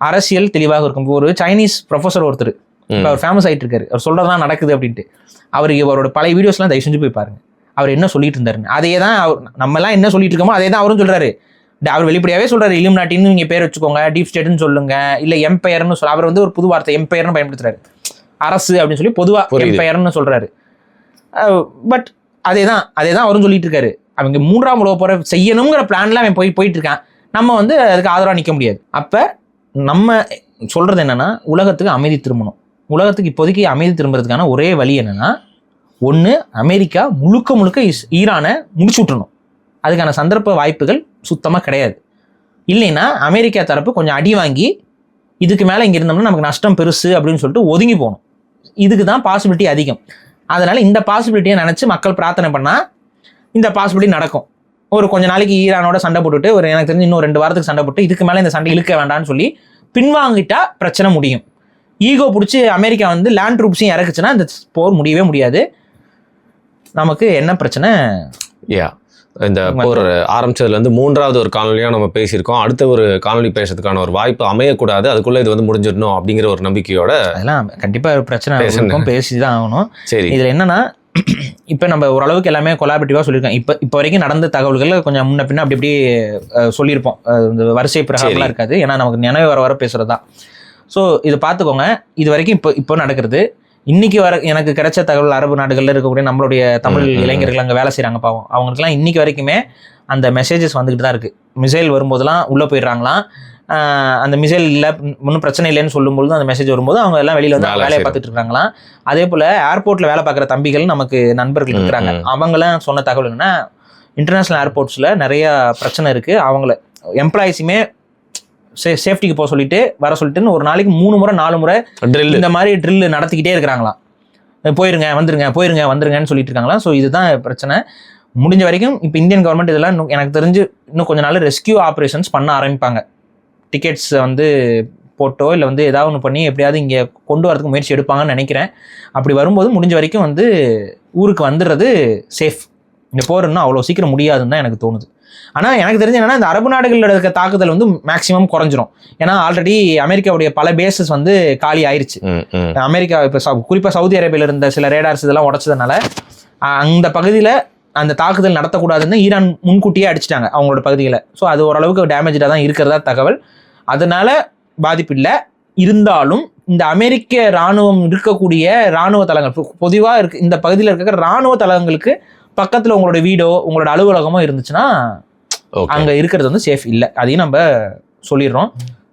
அரசியல் தெளிவாக இருக்கும். ஒரு சைனீஸ் ப்ரொஃபஸர் ஒருத்தர் அவர் ஃபேமஸ் ஆகிட்டு இருக்காரு, அவர் சொல்றதுதான் நடக்குது அப்படின்ட்டு. அவரோட பழைய வீடியோஸ்லாம் தயவு செஞ்சு போய் பாருங்க. அவர் என்ன சொல்லிட்டு இருந்தாருன்னு அதே தான் நம்ம எல்லாம் என்ன சொல்லிட்டு இருக்கோமோ அதே தான் அவரும் சொல்றாரு. அவர் வெளிப்படையாவே சொல்றாரு, இலுமினாட்டின்னு நீங்க பேர் வச்சுக்கோங்க, டீப் ஸ்டேட்னு சொல்லுங்க, இல்ல எம்பையர்னு சொல்ல. அவர் வந்து ஒரு புது வார்த்தை எம்பையர்னு பயன்படுத்துறாரு. அரசு அப்படின்னு சொல்லி பொதுவா எம்பையர்னு சொல்றாரு. பட் அதே தான் அவரும் சொல்லிட்டு இருக்காரு. அவங்க 3ஆம் உலக போரை செய்யணுங்கிற பிளான்ல அவன் போயிட்டு இருக்கான். நம்ம வந்து அதுக்கு ஆதரவா நிற்க முடியாது. அப்ப நம்ம சொல்றது என்னன்னா, உலகத்துக்கு அமைதி திரும்பணும். உலகத்துக்கு இப்போதைக்கு அமைதி திரும்புறதுக்கான ஒரே வழி என்னன்னா, ஒன்று அமெரிக்கா முழுக்க ஈரானை முடிச்சு விட்டுறணும். அதுக்கான சந்தர்ப்ப வாய்ப்புகள் சுத்தமாக கிடையாது. இல்லைன்னா அமெரிக்கா தரப்பு கொஞ்சம் அடி வாங்கி இதுக்கு மேலே இங்கே இருந்தோம்னா நமக்கு நஷ்டம் பெருசு அப்படின்னு சொல்லிட்டு ஒதுங்கி போகணும். இதுக்கு தான் பாசிபிலிட்டி அதிகம். அதனால இந்த பாசிபிலிட்டியை நினச்சி மக்கள் பிரார்த்தனை பண்ணால் இந்த பாசிபிலிட்டி நடக்கும். ஒரு கொஞ்ச நாளைக்கு ஈரானோட சண்டை போட்டுட்டு எனக்கு தெரிஞ்சு இன்னும் 2 வாரத்துக்கு சண்டை போட்டு இதுக்கு மேலே இந்த சண்டை இழுக்க வேண்டாம்னு சொல்லி பின்வாங்கிட்டா பிரச்சனை முடியும். ஈகோ பிடிச்சி அமெரிக்கா வந்து லேண்ட் ட்ரூப்ஸையும் இறக்குச்சுன்னா இந்த போர் முடியவே முடியாது. நமக்கு என்ன பிரச்சனை?
இந்த போர் ஆரம்பிச்சதுலேருந்து 3வது ஒரு காணொலியாக நம்ம பேசியிருக்கோம். அடுத்த ஒரு காணொலி பேசுறதுக்கான ஒரு வாய்ப்பு அமையக்கூடாது, அதுக்குள்ளே இது வந்து முடிஞ்சிடணும் அப்படிங்கிற ஒரு நம்பிக்கையோட
அதெல்லாம் கண்டிப்பாக பிரச்சனை பேசி தான் ஆகணும்.
சரி,
இதில் என்னன்னா, இப்போ நம்ம ஓரளவுக்கு எல்லாமே கொலாபரேட்டிவாக சொல்லியிருக்கோம். இப்போ வரைக்கும் நடந்த தகவல்கள் கொஞ்சம் முன்ன பின்ன அப்படி சொல்லியிருப்போம். இந்த வரிசை பிரகாரம்லாம் இருக்காது, ஏன்னா நமக்கு நினைவு வர பேசுறது தான். ஸோ இதை பார்த்துக்கோங்க. இது வரைக்கும் இப்போ நடக்கிறது. இன்னைக்கு வர எனக்கு கிடைச்ச தகவல், அரபு நாடுகளில் இருக்கக்கூடிய நம்மளுடைய தமிழ் இளைஞர்கள் அங்கே வேலை செய்கிறாங்க பாவம், அவங்களுக்குலாம் இன்னைக்கு வரைக்குமே அந்த மெசேஜஸ் வந்துக்கிட்டு தான் இருக்குது. மிசைல் வரும்போதெல்லாம் உள்ளே போயிடுறாங்களாம். அந்த மிசைல் இல்லை ஒன்றும் பிரச்சனை இல்லைன்னு சொல்லும்போது அந்த மெசேஜ் வரும்போது அவங்க எல்லாம் வெளியில் வந்து வேலையை பார்த்துட்டு இருக்காங்களாம். அதே போல் ஏர்போர்ட்டில் வேலை பார்க்குற தம்பிகள் நமக்கு நண்பர்கள் இருக்கிறாங்க. அவங்களாம் சொன்ன தகவல் என்னன்னா, இன்டர்நேஷ்னல் ஏர்போர்ட்ஸில் நிறையா பிரச்சனை இருக்குது. அவங்கள எம்ப்ளாயிஸுமே சேஃப்டிக்கு போக சொல்லிட்டு வர சொல்லிட்டுன்னு ஒரு நாளைக்கு 3 முறை 4 முறை இந்த மாதிரி ட்ரில் நடத்திக்கிட்டே இருக்கிறாங்களாம். போயிருங்க வந்துருங்கன்னு சொல்லிட்டு இருக்காங்களாம். ஸோ இதுதான் பிரச்சனை. முடிஞ்ச வரைக்கும் இப்போ இந்தியன் கவர்மெண்ட் இதெல்லாம் எனக்கு தெரிஞ்சு இன்னும் கொஞ்ச நாள் ரெஸ்கியூ ஆப்ரேஷன்ஸ் பண்ண ஆரம்பிப்பாங்க. டிக்கெட்ஸ் வந்து போட்டோ இல்லை வந்து ஏதாவது ஒன்று பண்ணி எப்படியாவது இங்கே கொண்டு வரதுக்கு முயற்சி எடுப்பாங்கன்னு நினைக்கிறேன். அப்படி வரும்போது முடிஞ்ச வரைக்கும் வந்து ஊருக்கு வந்துடுறது சேஃப். இந்த போர் இன்னும் அவ்வளோ சீக்கிரம் முடியாதுன்னு தான் எனக்கு தோணுது. ஆனால் எனக்கு தெரிஞ்சு என்னன்னா, இந்த அரபு நாடுகளில் இருக்க தாக்குதல் வந்து மேக்ஸிமம் குறைஞ்சிரும். ஏன்னா ஆல்ரெடி அமெரிக்காவுடைய பல பேசஸ் வந்து காலி ஆயிடுச்சு. அமெரிக்கா இப்போ குறிப்பாக சவுதி அரேபியாவில் இருந்த சில ரேடார்ஸ் இதெல்லாம் உடச்சதுனால அந்த பகுதியில் அந்த தாக்குதல் நடத்தக்கூடாதுன்னு ஈரான் முன்கூட்டியே அடிச்சிட்டாங்க அவங்களோட பகுதிகளை. ஸோ அது ஓரளவுக்கு டேமேஜாக தான் இருக்கிறதா தகவல். அதனால பாதிப்பு இல்லை. இருந்தாலும் இந்த அமெரிக்க இராணுவம் இருக்கக்கூடிய இராணுவ தளங்கள் பொதுவாக இருக்கு, இந்த பகுதியில் இருக்கிற இராணுவ தளங்களுக்கு பக்கத்தில் உங்களோட வீடோ உங்களோட அலுவலகமோ இருந்துச்சுன்னா அங்கே இருக்கிறது வந்து சேஃப் இல்லை. அதையும் நம்ம சொல்லிடுறோம்.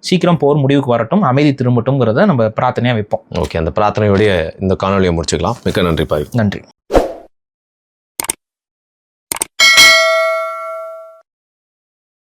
சீக்கிரம் போர் முடிவுக்கு வரட்டும், அமைதி திரும்பட்டும்ங்கிறத நம்ம பிரார்த்தனையாக வைப்போம்.
ஓகே, அந்த பிரார்த்தனையோடைய இந்த காணொலியை முடிச்சுக்கலாம். மிக்க நன்றி பாரு.
நன்றி.